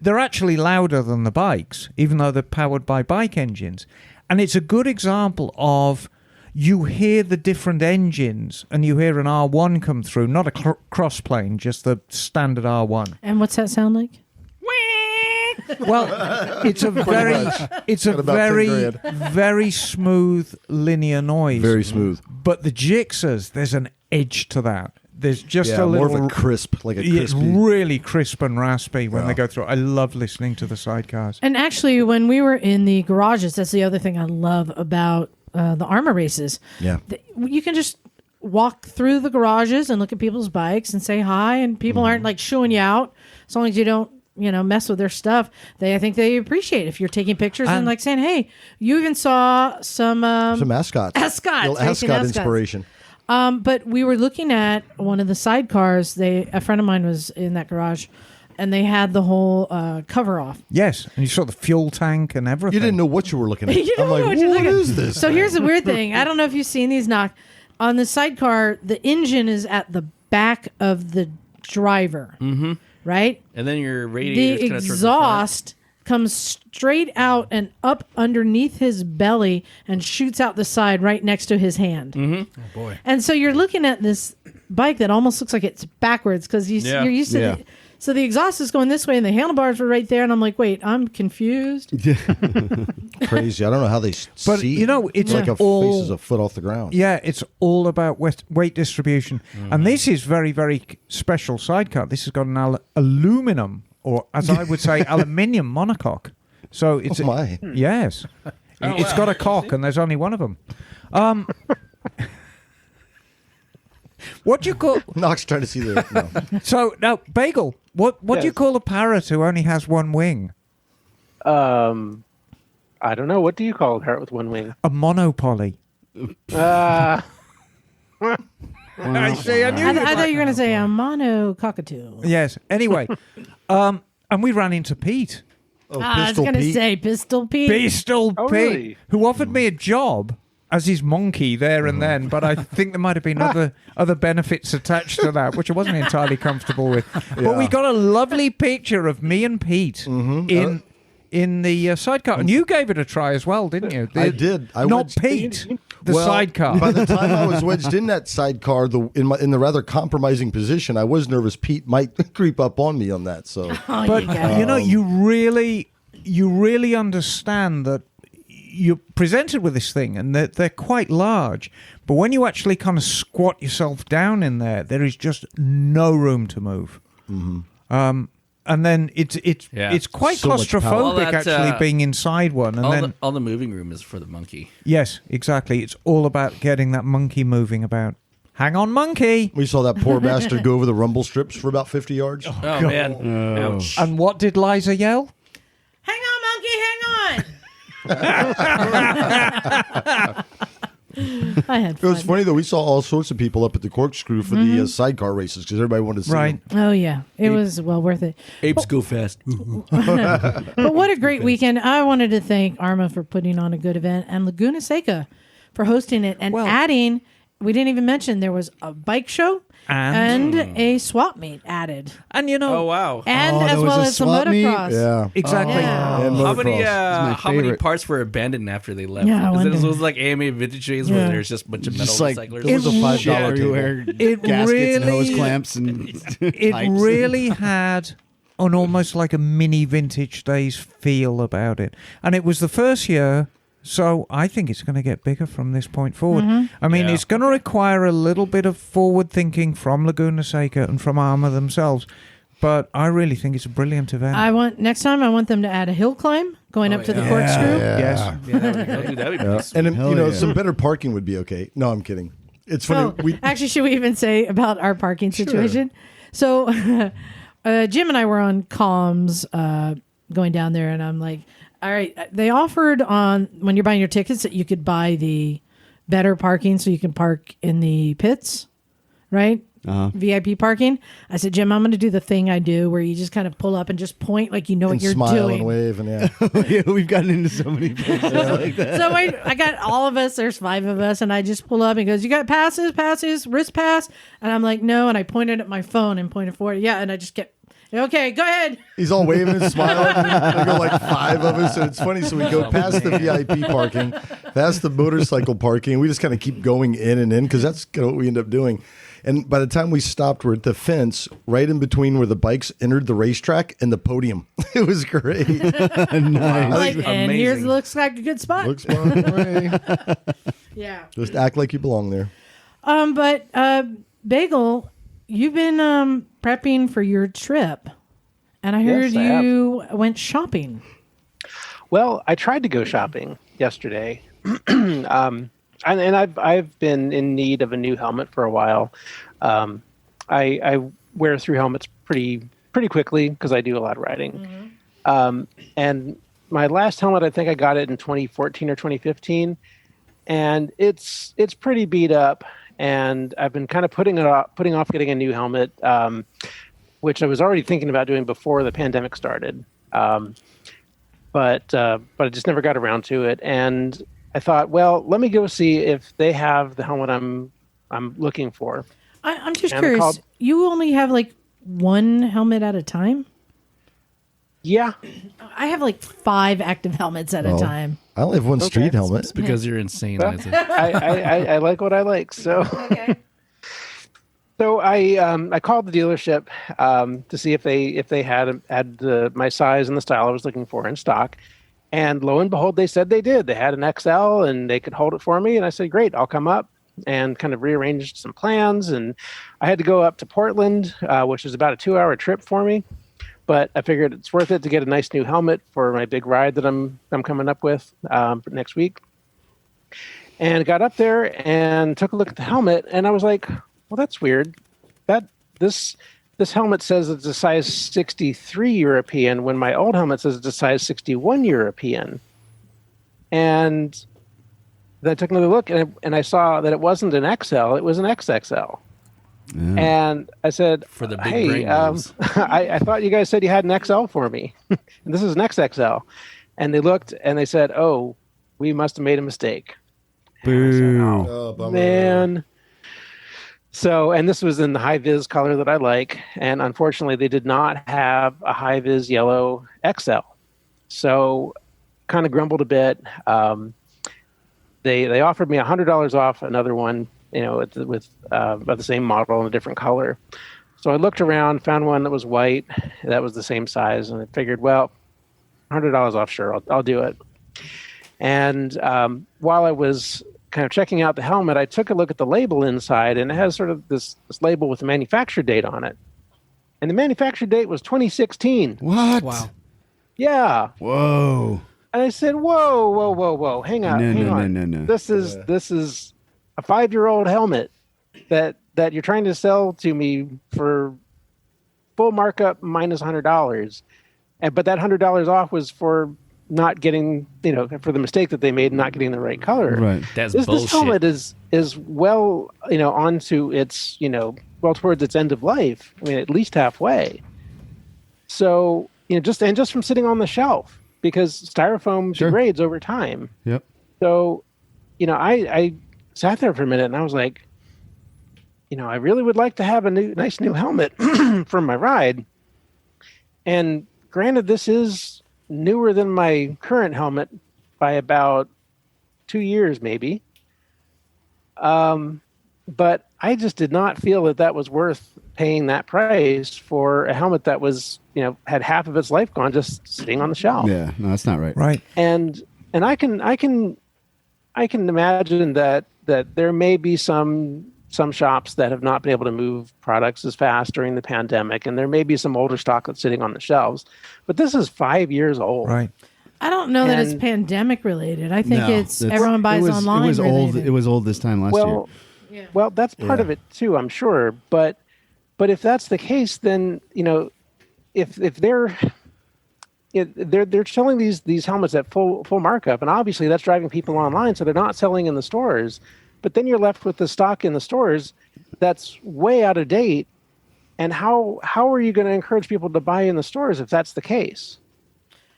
B: They're actually louder than the bikes, even though they're powered by bike engines. And it's a good example of you hear the different engines and you hear an R1 come through, not a cross-plane, just the standard R1.
A: And what's that sound like?
B: Well, it's a very smooth linear noise.
E: Very smooth.
B: But the Gixxers, there's an edge to that. There's just a little
E: more of a crisp, like a
B: It's
E: crispy.
B: really crisp and raspy when they go through. I love listening to the sidecars.
A: And actually, when we were in the garages, that's the other thing I love about the ARMA races.
E: Yeah.
A: You can just walk through the garages and look at people's bikes and say hi, and people aren't like shooing you out as long as you don't mess with their stuff. I think they appreciate if you're taking pictures and like saying, hey, you even saw some
E: mascots.
A: Ascot
E: Inspiration.
A: But we were looking at one of the sidecars. A friend of mine was in that garage, and they had the whole cover off.
B: Yes, and you saw the fuel tank and everything.
E: You didn't know what you were looking at.
A: You don't
E: I'm like,
A: know what you're looking at.
E: is this?
A: So here's the weird thing. I don't know if you've seen these knock. On the sidecar, the engine is at the back of the driver, right?
C: And then your radiator.
A: The exhaust comes straight out and up underneath his belly and shoots out the side right next to his hand.
D: Oh boy!
A: And so you're looking at this bike that almost looks like it's backwards because you're used to so the exhaust is going this way and the handlebars were right there, and I'm like, wait, I'm confused.
E: Crazy. I don't know how they
B: But,
E: see.
B: it's
E: like
B: all...
E: faces a foot off the ground.
B: Yeah, it's all about weight distribution. And this is very, very special sidecar. This has got an aluminum, or as I would say, aluminium monocoque. So it's...
E: Oh, my.
B: Yes. It's got a cock, and there's only one of them. What do you call...
E: Knox trying to see the... No.
B: So, now, Bagel, what do you call a parrot who only has one wing?
G: I don't know. What do you call a parrot with one wing?
B: A monopoly. I see, I knew
A: I thought you were going to say a mono cockatoo.
B: Yes. Anyway, and we ran into Pete.
E: Oh,
A: I was going to say Pistol Pete.
B: Pistol
G: Oh,
B: Pete,
G: really?
B: who offered me a job as his monkey there and then, but I think there might have been other benefits attached to that, which I wasn't entirely comfortable with. But we got a lovely picture of me and Pete in the sidecar, and you gave it a try as well, didn't you?
E: I did.
B: Not Pete, the sidecar.
E: By the time I was wedged in that sidecar, in the rather compromising position, I was nervous Pete might creep up on me on that. So,
B: But you really understand that you're presented with this thing, and they're quite large. But when you actually kind of squat yourself down in there is just no room to move. And then it's quite
E: So much power.
C: All
B: claustrophobic
C: that,
B: actually being inside one. And
C: all the moving room is for the monkey.
B: yes, exactly. It's all about getting that monkey moving about. Hang on, monkey.
E: we saw that poor bastard go over the rumble strips for about 50 yards.
C: Oh man! Ouch.
B: And what did Liza yell?
A: Hang on, monkey, hang on. I had
E: It was
A: fun.
E: funny, though. We saw all sorts of people up at the corkscrew for the sidecar races because everybody wanted to see
B: Right.
E: them.
A: Oh, yeah. It was well worth it.
C: Apes go fast.
A: But what a great weekend. I wanted to thank Arma for putting on a good event and Laguna Seca for hosting it and adding, we didn't even mention, there was a bike show and a swap meet added.
B: And
C: Oh wow!
A: And
F: Oh,
A: as
F: there was
A: well
F: a
A: as some
F: swap meet?
A: motocross.
E: Yeah.
B: Exactly.
A: Yeah.
E: And
C: How many
E: motocross.
F: my
C: how many
F: favorite.
C: parts were abandoned after they left?
A: Yeah, I
C: Because
A: wonder.
C: it was like AMA vintage days where
A: Yeah.
C: there's just a bunch of metal
F: Just like
C: recyclers.
F: there was a $5
C: Shit.
F: everywhere.
B: It
F: Gaskets and hose
B: really-
F: clamps and
B: It
F: pipes.
B: really had an almost like a mini vintage days feel about it. And it was the first year, so I think it's going to get bigger from this point forward. I mean,
C: Yeah.
B: it's going to require a little bit of forward thinking from Laguna Seca and from Arma themselves. But I really think it's a brilliant event.
A: Next time I want them to add a hill climb going up to the corkscrew.
B: Yes.
C: Yeah, that'd be nice.
E: And,
F: Hell yeah.
E: some better parking would be okay. No, I'm kidding. It's funny.
A: Oh, actually, should we even say about our parking situation? So, Jim and I were on comms going down there, and I'm like, all right, they offered on when you're buying your tickets that you could buy the better parking so you can park in the pits, right? VIP parking. I said, Jim, I'm going to do the thing I do where you just kind of pull up and just point like you know
E: And
A: what you're
E: smile
A: doing.
E: and wave and yeah.
F: Yeah, we've gotten into so many places like that.
A: So I got all of us. There's 5 of us, and I just pull up and he goes, "You got passes, wrist pass?" And I'm like, "No." And I pointed at my phone and pointed forward. Yeah, and I just kept, "Okay, go ahead."
E: He's all waving and smiling. There go like 5 of us, and it's funny. So we go past the VIP parking, past the motorcycle parking, and we just kind of keep going in and in because that's kind of what we end up doing. And by the time we stopped, we're at the fence right in between where the bikes entered the racetrack and the podium. It was great.
F: Nice.
A: Like, and here's
C: Amazing.
A: looks like a good spot.
E: Looks fun. Way.
A: Yeah.
E: Just act like you belong there.
A: But Bagel, you've been prepping for your trip, and I heard
G: Yes, I have.
A: you went shopping.
G: Well, I tried to go shopping yesterday, and I've been in need of a new helmet for a while. I wear through helmets pretty quickly because I do a lot of riding. And my last helmet, I think I got it in 2014 or 2015, and it's pretty beat up. And I've been kind of putting off getting a new helmet, which I was already thinking about doing before the pandemic started. But I just never got around to it. And I thought, well, let me go see if they have the helmet I'm looking for.
A: I'm just
G: And
A: curious.
G: called-
A: You only have like one helmet at a time?
G: Yeah,
A: I have like 5 active helmets at a
E: Oh.
A: time.
E: I only have one street helmet.
C: It's because you're insane,
G: Well,
C: Isaac.
G: I like what I like. So
A: Okay.
G: so I called the dealership to see if they had my size and the style I was looking for in stock. And lo and behold, they said they did. They had an XL and they could hold it for me. And I said, great, I'll come up, and kind of rearranged some plans. And I had to go up to Portland, which is about a 2-hour trip for me. But I figured it's worth it to get a nice new helmet for my big ride that I'm coming up with for next week. And got up there and took a look at the helmet, and I was like, well, that's weird. This helmet says it's a size 63 European when my old helmet says it's a size 61 European. And then I took another look, and I saw that it wasn't an XL, it was an XXL. And I said,
C: For the big
G: hey,
C: brain moves.
G: I thought you guys said you had an XL for me. And this is an XXL. And they looked and they said, oh, we must have made a mistake. And I said,
F: Boo.
E: Oh, bummer.
G: man. So, and this was in the high vis color that I like. And unfortunately, they did not have a high vis yellow XL. So, kind of grumbled a bit. They offered me $100 off another one, with the same model in a different color. So I looked around, found one that was white, that was the same size, and I figured, well, $100 off, sure, I'll do it. And while I was kind of checking out the helmet, I took a look at the label inside, and it has sort of this label with the manufacture date on it. And the manufacture date was 2016.
F: What?
D: Wow.
G: Yeah.
F: Whoa.
G: And I said, whoa, hang on, hang on.
F: No.
G: This is a 5-year-old helmet that you're trying to sell to me for full markup minus $100. But that $100 off was for not getting, for the mistake that they made not getting the right color.
F: Right.
C: That's
G: This
C: bullshit.
G: helmet is well, onto its, well towards its end of life. I mean, at least halfway. So, just from sitting on the shelf, because styrofoam
F: Sure.
G: degrades over time.
F: Yep.
G: So, I sat there for a minute and I was like, I really would like to have a nice new helmet for my ride. And granted, this is newer than my current helmet by about 2 years, maybe. But I just did not feel that was worth paying that price for a helmet that was, had half of its life gone just sitting on the shelf.
F: Yeah. No, that's not right.
B: Right.
G: And I can imagine that there may be some shops that have not been able to move products as fast during the pandemic, and there may be some older stock that's sitting on the shelves. But this is 5 years old.
B: Right.
A: I don't know that it's
G: And-
A: pandemic related. I think
F: No,
A: it's
F: that's-
A: everyone buys
F: it was,
A: online.
F: It was old.
A: related.
F: It was old this time last year.
G: Well, that's part of it too, I'm sure. But if that's the case, then if they're selling these helmets at full markup, and obviously that's driving people online, so they're not selling in the stores. But then you're left with the stock in the stores, that's way out of date. And how are you going to encourage people to buy in the stores if that's the case?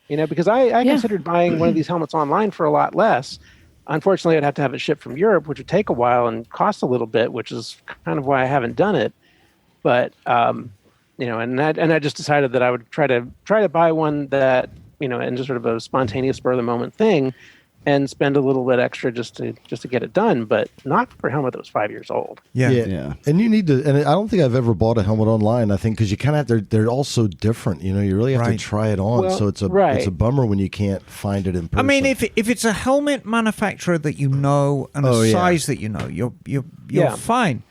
G: Because I considered buying one of these helmets online for a lot less. Unfortunately, I'd have to have it shipped from Europe, which would take a while and cost a little bit, which is kind of why I haven't done it. But and I just decided that I would try to buy one that and just sort of a spontaneous spur of the moment thing, and spend a little bit extra just to get it done, but not for a helmet that was 5 years old.
E: Yeah. And you need to, and I don't think I've ever bought a helmet online. I think because you kind of they're all so different. You really have to try it on.
G: Well,
E: so it's a bummer when you can't find it in person.
B: I mean, if it's a helmet manufacturer that you know and a size that you know, you're fine.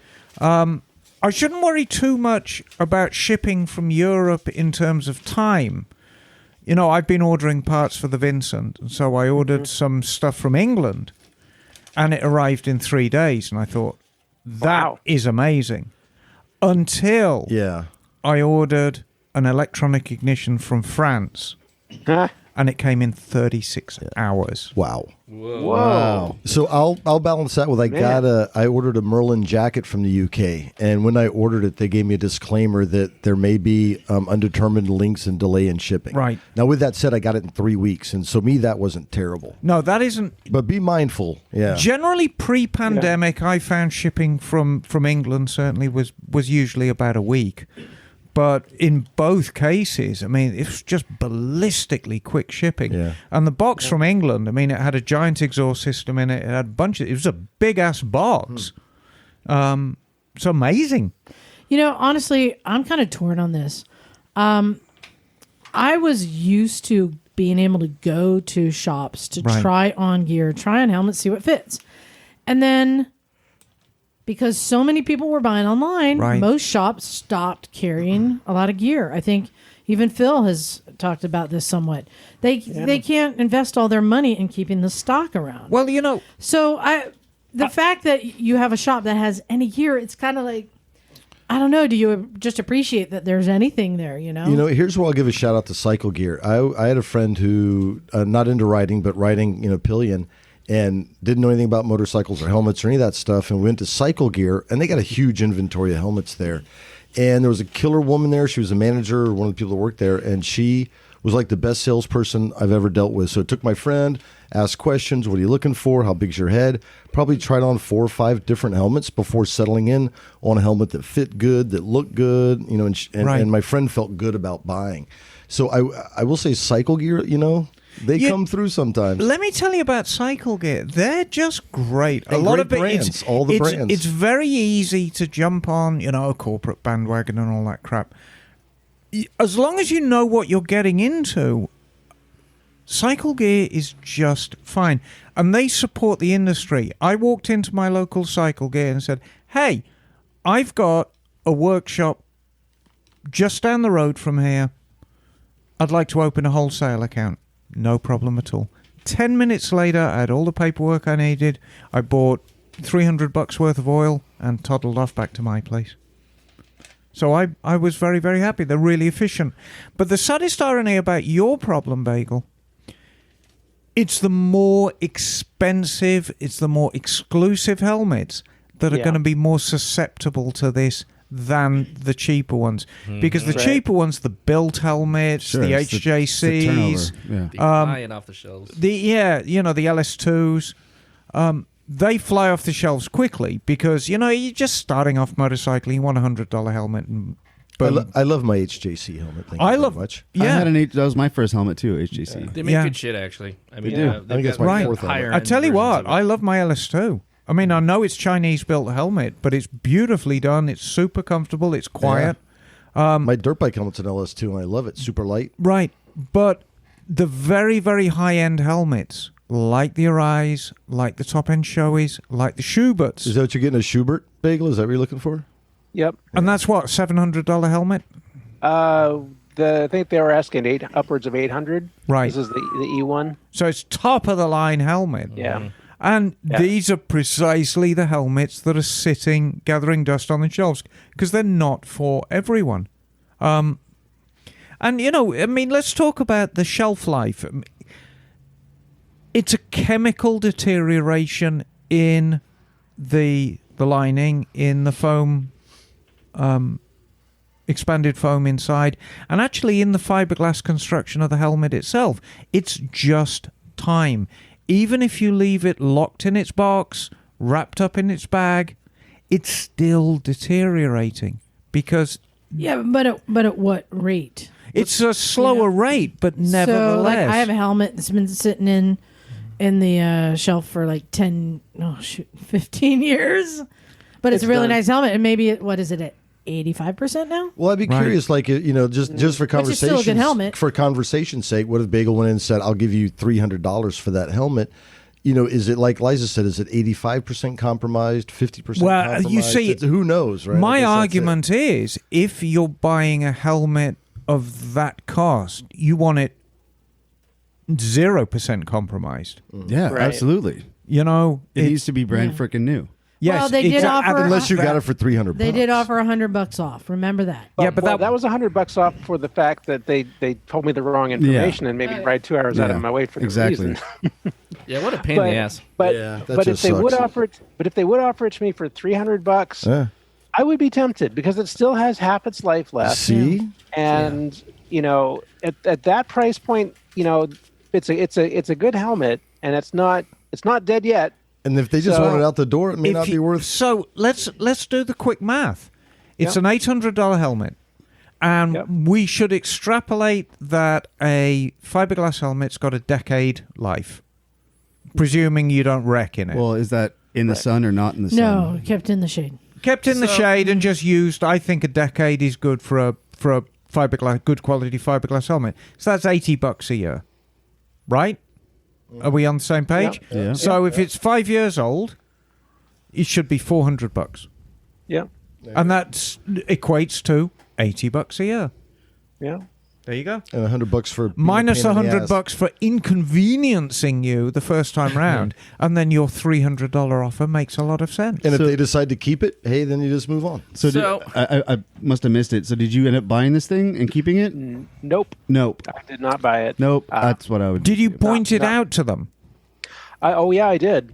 B: I shouldn't worry too much about shipping from Europe in terms of time. I've been ordering parts for the Vincent, and so I ordered some stuff from England, and it arrived in 3 days, and I thought, that is amazing. Until I ordered an electronic ignition from France, and it came in 36 hours.
E: Wow.
D: Whoa.
E: So I'll balance that with I ordered a Merlin jacket from the UK, and when I ordered it, they gave me a disclaimer that there may be undetermined links and delay in shipping.
B: Right.
E: Now, with that said, I got it in 3 weeks, and so that wasn't terrible.
B: No, that isn't.
E: But be mindful. Yeah.
B: Generally, pre-pandemic, I found shipping from England certainly was usually about a week. But in both cases, I mean, it was just ballistically quick shipping. Yeah. And the box from England, I mean, it had a giant exhaust system in it. It had a bunch of... It was a big-ass box. It's amazing.
A: Honestly, I'm kind of torn on this. I was used to being able to go to shops to try on gear, try on helmets, see what fits. And then... because so many people were buying online, most shops stopped carrying a lot of gear. I think even Phil has talked about this somewhat. They can't invest all their money in keeping the stock around.
B: Well,
A: So the fact that you have a shop that has any gear, it's kind of like, I don't know. Do you just appreciate that there's anything there,
E: Here's where I'll give a shout out to Cycle Gear. I had a friend who, not into riding, but riding, pillion, and didn't know anything about motorcycles or helmets or any of that stuff, and we went to Cycle Gear, and they got a huge inventory of helmets there. And there was a killer woman there. She was a manager, or one of the people that worked there, and she was like the best salesperson I've ever dealt with. So I took my friend, asked questions, what are you looking for, how big's your head, probably tried on 4 or 5 different helmets before settling in on a helmet that fit good, that looked good, and my friend felt good about buying. So I will say Cycle Gear, they come through sometimes.
B: Let me tell you about Cycle Gear. They're just great.
E: And
B: a lot
E: great
B: of it,
E: brands, all the brands.
B: It's very easy to jump on, a corporate bandwagon and all that crap. As long as you know what you're getting into, Cycle Gear is just fine. And they support the industry. I walked into my local Cycle Gear and said, hey, I've got a workshop just down the road from here. I'd like to open a wholesale account. No problem at all. 10 minutes later, I had all the paperwork I needed. I bought $300 worth of oil and toddled off back to my place. So I was very, very happy. They're really efficient. But the saddest irony about your problem, Bagel, it's the more expensive, it's the more exclusive helmets that are going to be more susceptible to this than the cheaper ones, because the cheaper ones, the built helmets, the HJCs,
C: the flying off the shelves,
B: the LS2s, they fly off the shelves quickly because you're just starting off motorcycling. You want a $100 helmet, and
E: I love my HJC helmet. Thank you very much.
F: I had that was my first helmet too, HJC.
C: They make good shit, actually. I mean,
E: I think that's my fourth helmet.
B: I tell you what, I love my LS2. I mean, I know it's Chinese-built helmet, but it's beautifully done. It's super comfortable. It's quiet.
E: My dirt bike helmet's an LS2, and I love it. Super light.
B: Right. But the very, very high-end helmets, like the Arise, like the top-end Shoeis, like the Schuberts.
E: Is that what you're getting, a Schubert Bagel? Is that what you're looking for?
G: Yep.
B: And that's what, $700 helmet?
G: I think they were asking upwards of 800.
B: Right.
G: This is the E1.
B: So it's top-of-the-line helmet.
G: Yeah.
B: And these are precisely the helmets that are sitting, gathering dust on the shelves, because they're not for everyone. And, let's talk about the shelf life. It's a chemical deterioration in the the lining in the foam, expanded foam inside, and actually in the fiberglass construction of the helmet itself. It's just time. Even if you leave it locked in its box, wrapped up in its bag, it's still deteriorating because
A: Yeah, but at what rate?
B: it's a slower rate, but nevertheless.
A: So, like, I have a helmet that's been sitting in the shelf for like 15 years. But it's a really nice helmet, and maybe what is it at 85% now?
E: Well, I'd be curious, like, just for
A: Which is still a good
E: conversation,
A: helmet.
E: for conversation's sake, what if Bagel went in and said, "I'll give you $300 for that helmet"? Is it like Liza said? Is it 85% compromised, 50%?
B: Well,
E: compromised?
B: you see,
E: who knows, right? I
B: My
E: guess that's it.
B: argument is, if you're buying a helmet of that cost, you want it 0% compromised.
F: Yeah,
G: Right.
F: absolutely.
B: You know,
F: It needs to be brand freaking new.
B: yes,
A: Well, they did offer-
E: Unless you got it for $300.
A: They did offer $100 off. Remember that.
B: Yeah, but
G: that was $100 off for the fact that they told me the wrong information and made me ride 2 hours out of my way for the reason.
C: Yeah, what a pain in the ass.
G: But
E: Yeah, that
G: but if
E: just
G: they would
E: sucks.
G: offer it, to me for $300,
E: Yeah.
G: I would be tempted because it still has half its life left.
E: See,
G: And at that price point, it's a good helmet, and it's not dead yet.
E: and if they just
G: So-
E: want it out the door, it may not be worth.
B: So let's do the quick math. It's an $800 helmet, and
G: Yep.
B: we should extrapolate that a fiberglass helmet's got a decade life, presuming you don't wreck in it.
F: Well, is that in the sun or not in the sun?
A: No, kept in the shade.
B: Kept in the shade and just used. I think a decade is good for a fiberglass, good quality fiberglass helmet. So that's $80 a year, right? Are we on the same page?
F: Yeah.
B: So if it's 5 years old, it should be $400,
G: Yeah,
B: and that equates to $80 a year.
G: yeah.
B: There you go.
E: And $100 for
B: Minus
E: being a pain in the ass.
B: $100 for inconveniencing you the first time round, and then your $300 offer makes a lot of sense.
E: And if
F: So-
E: they decide to keep it, hey, then you just move on.
F: So, I must have missed it. So did you end up buying this thing and keeping it?
G: Nope,
F: Nope.
G: I did not buy it.
F: Nope. That's what I would
B: Did you
F: do.
B: point it
G: no.
B: out to them?
G: Oh yeah, I did,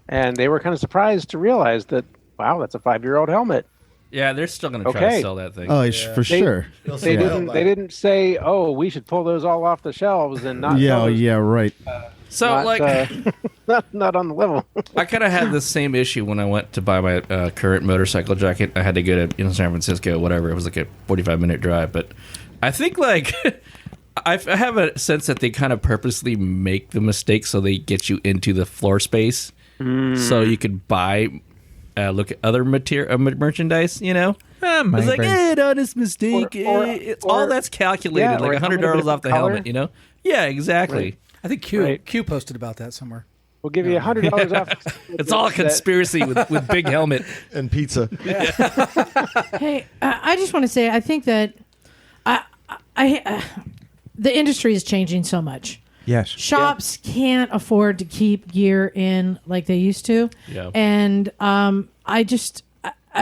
G: and they were kind of surprised to realize that wow, that's a 5-year-old helmet.
C: Yeah, they're still going to try
G: Okay.
C: to sell that thing.
F: Oh, for sure.
G: They didn't say, oh, we should pull those all off the shelves and not.
F: Yeah,
G: sell those.
F: yeah, right.
C: So,
G: Not,
C: like,
G: not on the level.
C: I kind of had the same issue when I went to buy my current motorcycle jacket. I had to go to San Francisco, whatever. It was like a 45-minute drive. But I think, like, I have a sense that they kind of purposely make the mistake so they get you into the floor space so you could buy, look at other merchandise, you know? It's like, honest mistake. All that's calculated,
G: yeah,
C: like
G: or how many
C: $100 off
G: different
C: the
G: color.
C: helmet, you know? Yeah, exactly.
G: Right.
D: I think Q
G: Right.
D: Q posted about that somewhere.
G: We'll give you $100 off.
C: It's all a conspiracy with big helmet.
E: And pizza.
A: Hey, I just want to say, I think that the industry is changing so much.
B: Yes.
A: Shops can't afford to keep gear in like they used to.
C: Yeah.
A: And I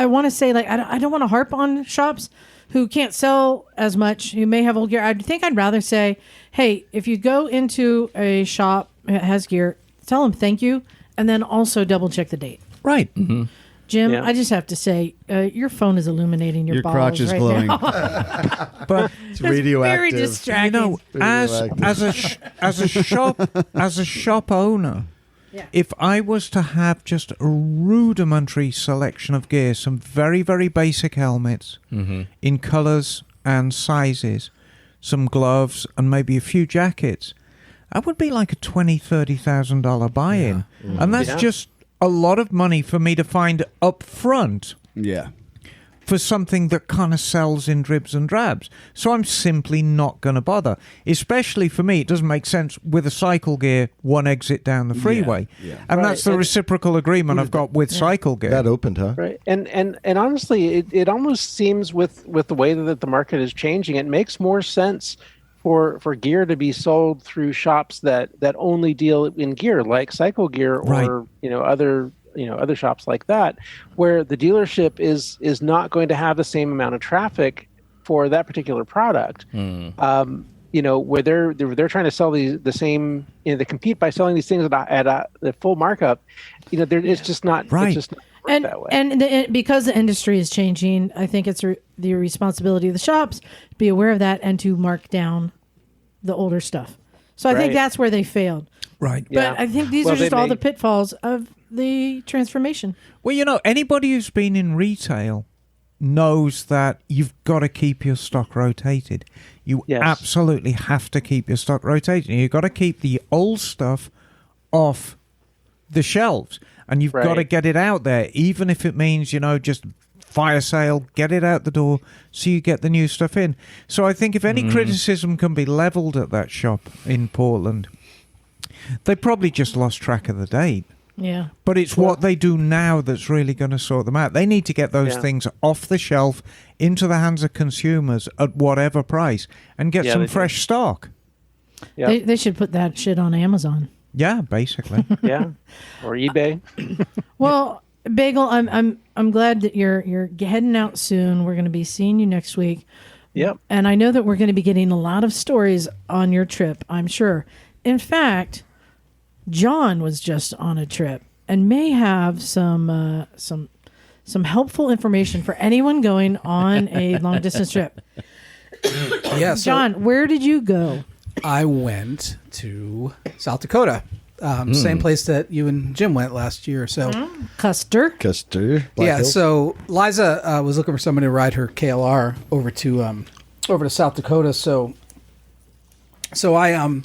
A: want to say, like, I don't want to harp on shops who can't sell as much, who may have old gear. I think I'd rather say, hey, if you go into a shop that has gear, tell them thank you, and then also double check the date.
B: Right.
A: Jim,
G: Yeah.
A: I just have to say, your phone is illuminating your
F: Your
A: balls
F: crotch is
A: right
F: glowing.
A: now.
B: But
E: It's
A: Very
E: radioactive.
A: distracting.
B: you know, as
E: Radioactive.
B: as a shop owner,
A: Yeah.
B: if I was to have just a rudimentary selection of gear, some very, very basic helmets in colours and sizes, some gloves, and maybe a few jackets, that would be like a $20,000-$30,000 buy-in, and that's
G: Yeah.
B: just a lot of money for me to find up front
F: Yeah.
B: for something that kind of sells in dribs and drabs. So I'm simply not going to bother. Especially for me, it doesn't make sense with a cycle gear, one exit down the freeway.
F: yeah.
B: And
G: Right,
B: that's the
G: and-
B: reciprocal agreement I've got with cycle gear.
E: That opened, huh?
G: Right, and honestly, it almost seems with the way that the market is changing, it makes more sense for gear to be sold through shops that only deal in gear, like Cycle Gear or other shops like that, where the dealership is not going to have the same amount of traffic for that particular product. Where they're trying to sell the same, they compete by selling these things at the full markup. It's just not.
B: Right.
G: It's just not
A: and
G: that way.
A: because the industry is changing, I think it's the responsibility of the shops to be aware of that and to mark down the older stuff. So I think
G: Right.
A: that's where they failed.
D: Right.
G: Yeah.
A: But I think these
G: Well,
A: are just
G: they
A: all
G: may-
A: the pitfalls of the transformation.
B: Well, anybody who's been in retail knows that you've got to keep your stock rotated. You
G: Yes.
B: absolutely have to keep your stock rotated. You've got to keep the old stuff off the shelves, and you've got to
G: Right.
B: get it out there, even if it means, just fire sale, get it out the door so you get the new stuff in. So I think if any criticism can be leveled at that shop in Portland, they probably just lost track of the date.
A: Yeah.
B: But it's what they do now that's really going to sort them out. They need to get those
G: Yeah.
B: things off the shelf into the hands of consumers at whatever price and get
G: Yeah,
B: some
G: they do.
B: fresh stock.
G: Yep.
A: They should put that shit on Amazon.
B: Yeah, basically.
G: Yeah, or eBay.
A: Well, Bagel, I'm glad that you're heading out soon. We're going to be seeing you next week.
G: Yep.
A: And I know that we're going to be getting a lot of stories on your trip, I'm sure. In fact, John was just on a trip and may have some helpful information for anyone going on a long distance trip.
D: Yeah, so
A: John, where did you go?
D: I went to South Dakota, same place that you and Jim went last year. So
A: Custer.
E: Custer. Black
D: yeah,
E: Hills.
D: so Liza was looking for somebody to ride her KLR over to South Dakota. So I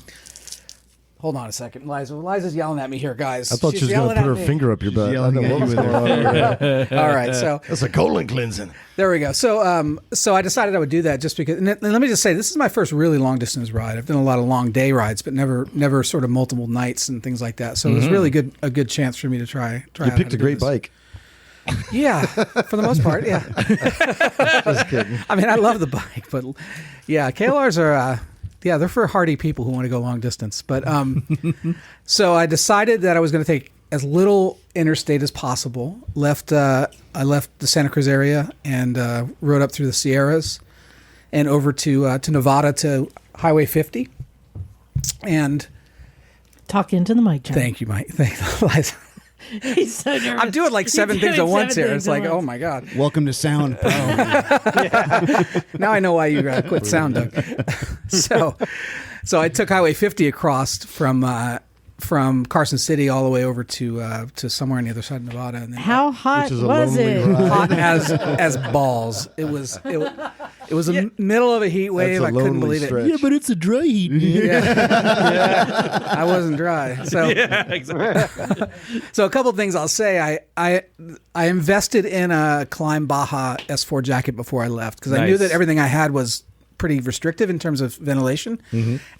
D: hold on a second, Liza's yelling at me here, guys.
E: I thought she was going
D: yelling
E: to put
D: at
E: her
D: me.
E: finger up your butt. I
F: yelling
E: know
F: at
E: what
F: you
E: was
F: with
E: going on over there.
D: All right, so
E: That's a colon cleansing.
D: there we go. So I decided I would do that just because. And let me just say, this is my first really long distance ride. I've done a lot of long day rides, but never sort of multiple nights and things like that. So it was really a good chance for me to try.
E: You
D: out how
E: picked
D: to
E: a
D: do
E: great
D: this.
E: bike.
D: Yeah, for the most part, yeah.
E: Just kidding.
D: I mean, I love the bike, but yeah, KLRs are. Yeah, they're for hardy people who want to go long distance. But so I decided that I was going to take as little interstate as possible. I left the Santa Cruz area and rode up through the Sierras and over to Nevada to Highway 50. And
A: Talk into the mic, John.
D: thank you, Mike. Thank you, Liza.
A: He's so nervous.
D: I'm doing like seven
A: He's
D: things
A: doing
D: at once
A: 7
D: here.
A: things
D: It's
A: at
D: like,
A: once.
D: oh my God.
F: Welcome to Sound Pro.
D: Now I know why you quit Sound Dog. So I took Highway 50 across from Carson City all the way over to somewhere on the other side of Nevada. And then
A: How hot
E: Which is a
A: was
E: lonely
A: it?
E: ride.
D: hot as balls. It was the middle of a heat wave.
E: That's a
D: I couldn't
E: lonely
D: believe
E: stretch.
D: it.
F: but it's a dry heat.
D: Yeah. I wasn't dry. So
C: Yeah, exactly.
D: So a couple of things I'll say. I invested in a Climb Baja S4 jacket before I left because I knew
C: Nice.
D: that everything I had was pretty restrictive in terms of ventilation.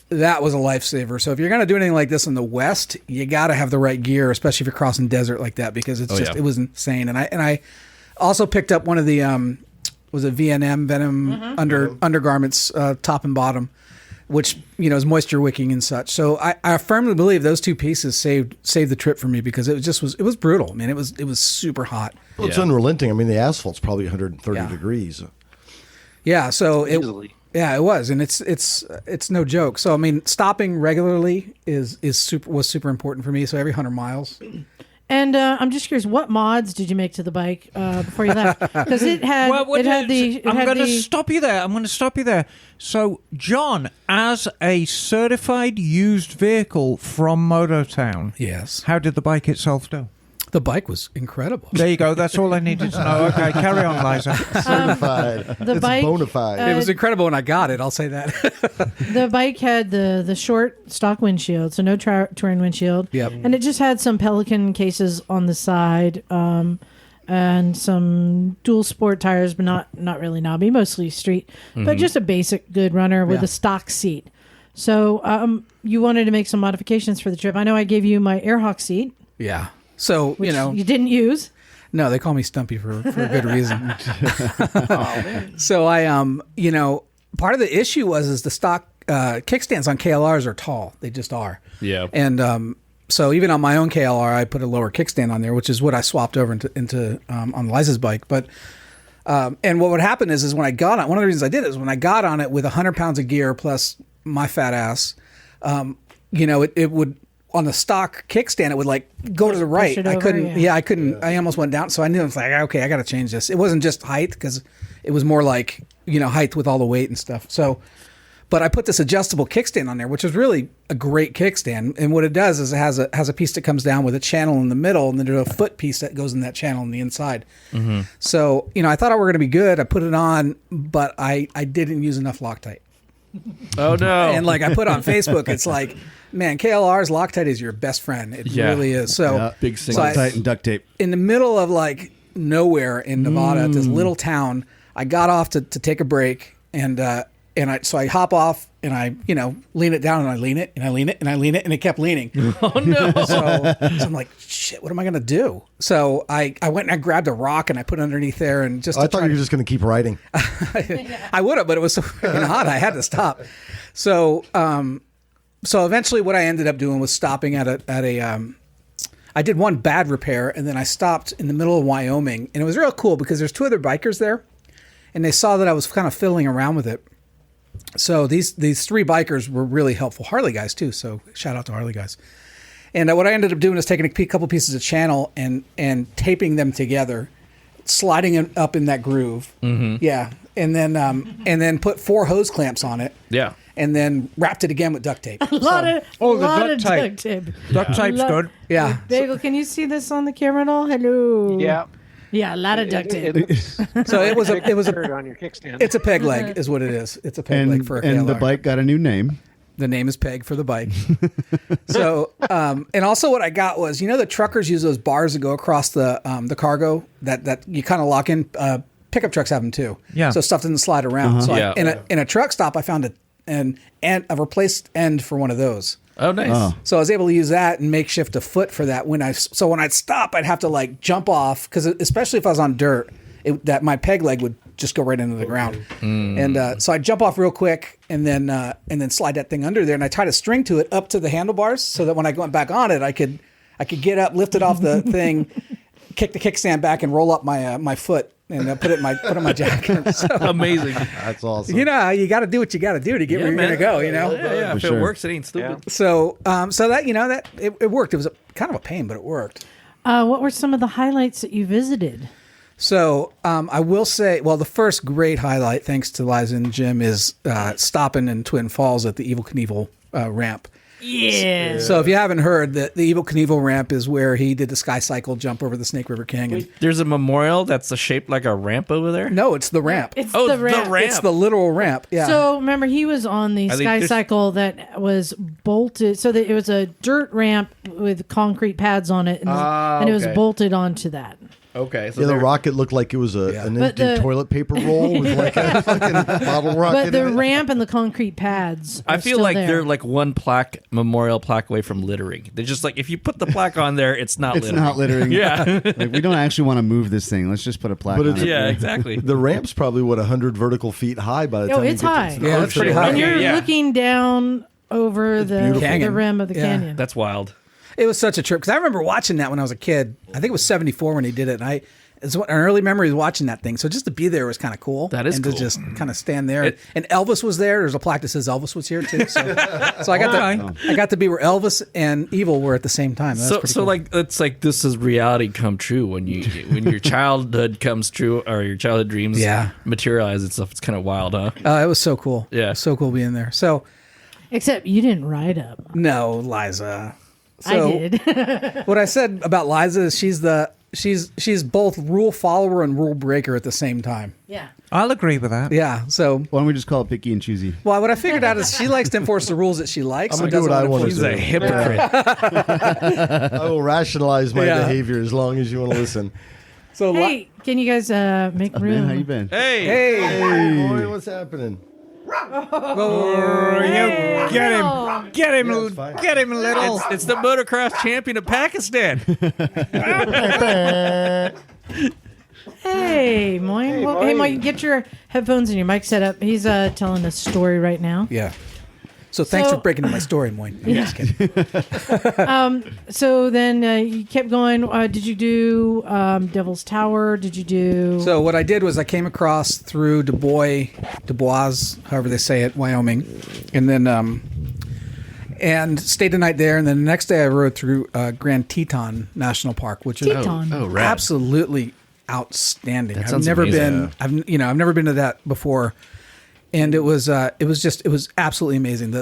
D: That was a lifesaver. So if you're going to do anything like this in the West, you got to have the right gear, especially if you're crossing desert like that, because it's
C: yeah.
D: it was insane. And I also picked up one of the was it Venom undergarments, top and bottom, which is moisture wicking and such. So I firmly believe those two pieces saved the trip for me because it was brutal. I mean, it was super hot.
E: Well, it's
C: Yeah.
E: unrelenting. I mean, the asphalt's probably 130
D: Yeah.
E: degrees.
D: Yeah, so
G: Easily.
D: it was, and it's no joke. So I mean, stopping regularly was super important for me. So every 100 miles.
A: And I'm just curious, what mods did you make to the bike before you left? Because it had
B: I'm going to
A: the
B: stop you there. I'm going to stop you there. So, John, as a certified used vehicle from Mototown,
D: Yes,
B: how did the bike itself do?
D: the bike was incredible.
B: There you go. That's all I needed to know. Okay, carry on, Liza.
E: Certified.
A: the
E: it's
A: bike,
E: bona fide.
D: It was incredible when I got it. I'll say that.
A: the bike had the short stock windshield, so no touring windshield.
D: Yep.
A: And it just had some Pelican cases on the side, and some dual sport tires, but not really knobby, mostly street, but just a basic good runner with
D: Yeah.
A: a stock seat. So you wanted to make some modifications for the trip. I know I gave you my Airhawk seat,
D: Yeah. So
A: which you didn't use.
D: no, they call me Stumpy for a good reason. So I part of the issue was the stock kickstands on KLRs are tall. They just are.
C: Yeah.
D: And so even on my own KLR, I put a lower kickstand on there, which is what I swapped over into on Liza's bike. But and what would happen is when I got on, one of the reasons I did it is when I got on it with 100 pounds of gear plus my fat ass, it would on the stock kickstand, it would like go to the right.
A: it
D: I
A: over,
D: couldn't.
A: yeah.
D: I couldn't. I almost went down. So I knew, I was like, okay, I got to change this. It wasn't just height, because it was more like, height with all the weight and stuff. So, but I put this adjustable kickstand on there, which is really a great kickstand. And what it does is it has a piece that comes down with a channel in the middle, and then there's a foot piece that goes in that channel on the inside.
C: Mm-hmm.
D: So, I thought I were going to be good. I put it on, but I didn't use enough Loctite.
C: Oh no!
D: And like I put on Facebook, it's like, man, KLR's Loctite is your best friend. It really is. So
C: big
D: so
C: single.
F: Tight and duct tape.
D: in the middle of like nowhere in Nevada, at this little town, I got off to take a break, and I hop off and I lean it down, and I lean it and I lean it and I lean it, and it kept leaning.
C: Oh no!
D: So I'm like, shit, what am I gonna do? So I went and I grabbed a rock and I put it underneath there, and just
E: I thought you were just going to keep riding.
D: I would have, but it was so freaking hot. I had to stop. So, so eventually, what I ended up doing was stopping at a. I did one bad repair, and then I stopped in the middle of Wyoming, and it was real cool because there's 2 other bikers there, and they saw that I was kind of fiddling around with it. So these 3 bikers were really helpful, Harley guys too. So shout out to Harley guys. And what I ended up doing is taking a couple pieces of channel and taping them together, sliding them up in that groove.
C: Mm-hmm.
D: Yeah, and then put 4 hose clamps on it.
C: Yeah.
D: And then wrapped it again with duct tape.
A: A lot of
B: duct tape.
A: duct tape.
B: Duct tape's good.
D: Yeah.
A: Bagel, can you see this on the camera at all? Hello.
G: Yeah.
A: Yeah, a lot of duct tape.
D: So it was a
G: on your kickstand.
D: it's a peg leg is what it is. It's a peg leg for a
F: And the
D: KLR.
F: bike got a new name.
D: The name is Peg for the bike. So, and also what I got was, the truckers use those bars that go across the cargo that you kind of lock in. Pickup trucks have them too.
B: Yeah.
D: So stuff doesn't slide around. So
C: Yeah.
D: in a truck stop, I found a replaced end for one of those.
C: Oh nice.
F: Oh.
D: So I was able to use that and makeshift a foot for that. When I'd stop, I'd have to like jump off, because especially if I was on dirt, that my peg leg would just go right into the ground. And so I'd jump off real quick and then slide that thing under there, and I tied a string to it up to the handlebars so that when I went back on it, I could get up, lift it off the thing, kick the kickstand back, and roll up my foot and put it in my jacket. So,
C: Amazing.
E: That's awesome.
D: you got to do what you got to do to get where you're going to go.
C: Yeah. If
F: sure.
C: it works, it ain't stupid.
G: Yeah.
D: So that it worked. It was kind of a pain, but it worked.
A: What were some of the highlights that you visited?
D: So I will say, well, the first great highlight, thanks to Liza and Jim, is stopping in Twin Falls at the Evel Knievel ramp.
A: Yeah.
D: So if you haven't heard, the Evel Knievel ramp is where he did the sky cycle jump over the Snake River Canyon.
C: There's a memorial that's shaped like a ramp over there.
D: No, it's the ramp.
A: It's
C: Oh,
A: the
C: the
A: ramp.
C: ramp.
D: It's the literal ramp. Yeah.
A: So remember, he was on the
C: I think
A: sky
C: there's-
A: cycle that was bolted. So that it was a dirt ramp with concrete pads on it, and it was
C: okay.
A: bolted onto that.
C: Okay. So
E: Yeah, the
C: there-
E: rocket looked like it was an
A: But
E: empty
A: the-
E: toilet paper roll with like a fucking bottle rocket.
A: But the
E: in it.
A: ramp and the concrete pads.
C: I
A: are
C: feel
A: still
C: like
A: there.
C: they're like one memorial plaque away from littering. They're just like, if you put the plaque on there, it's not
F: It's
C: littering.
F: not littering.
C: Yeah.
F: Like, we don't actually want to move this thing. Let's just put a plaque
E: But
F: on
E: it's-
F: it.
C: Yeah, exactly.
E: The ramp's probably 100 vertical feet high by the
A: Oh,
E: time
A: it's
E: you get
A: high.
E: to the
D: Yeah, that's pretty
E: ocean.
D: high.
A: and you're
C: Yeah.
A: looking down over the
E: beautiful.
A: rim of the
D: Yeah.
A: canyon.
C: That's wild.
D: It was such a trip, because I remember watching that when I was a kid. I think it was 74 when he did it. And it's an early memory of watching that thing. So just to be there was kind of cool.
C: That is
D: and
C: cool.
D: to just kind of stand there. And Elvis was there. There's a plaque that says Elvis was here too. So I got to be where Elvis and Evil were at the same time. That's
C: So,
D: pretty
C: so
D: cool.
C: like it's like this is reality come true when your childhood comes true or your childhood dreams
D: Yeah.
C: materialize and stuff. It's kind of wild, huh?
D: it was so cool.
C: Yeah.
D: It was so cool being there. So
A: Except you didn't ride up.
D: no, Liza.
A: I did.
D: What I said about Liza is she's both rule follower and rule breaker at the same time.
A: Yeah.
B: I'll agree with that.
D: Yeah. So
F: Why don't we just call it picky and choosy?
D: well, what I figured out is she likes to enforce the rules that she likes.
E: I'm
D: and
E: gonna do
D: doesn't
E: what I
D: wanna
E: want to
D: enforce
E: do.
C: He's a hypocrite.
E: I will rationalize my
D: Yeah.
E: behavior as long as you want to listen.
D: So
A: Hey, can you guys make
F: Man,
A: room?
F: how you been?
C: Hey,
D: hey,
E: Hey, boy, what's happening?
B: Get him! Get him!
E: Yeah, it's fine.
B: Get him, little!
C: it's the motocross champion of Pakistan.
A: Hey, Moyne. Well, hey, Moyne, get your headphones and your mic set up. He's telling a story right now.
D: yeah. So thanks
A: So-
D: for breaking into my story, Moyne. I'm just kidding.
A: So then you kept going. Did you do Devil's Tower? Did you do?
D: So what I did was I came across through Du Bois, however they say it, Wyoming, and then and stayed the night there. And then the next day I rode through Grand Teton National Park, which is
A: Teton.
C: Oh, rad.
D: absolutely outstanding.
C: That
D: I've
C: sounds
D: never
C: amazing.
D: been. I've never been to that before, and it was absolutely amazing.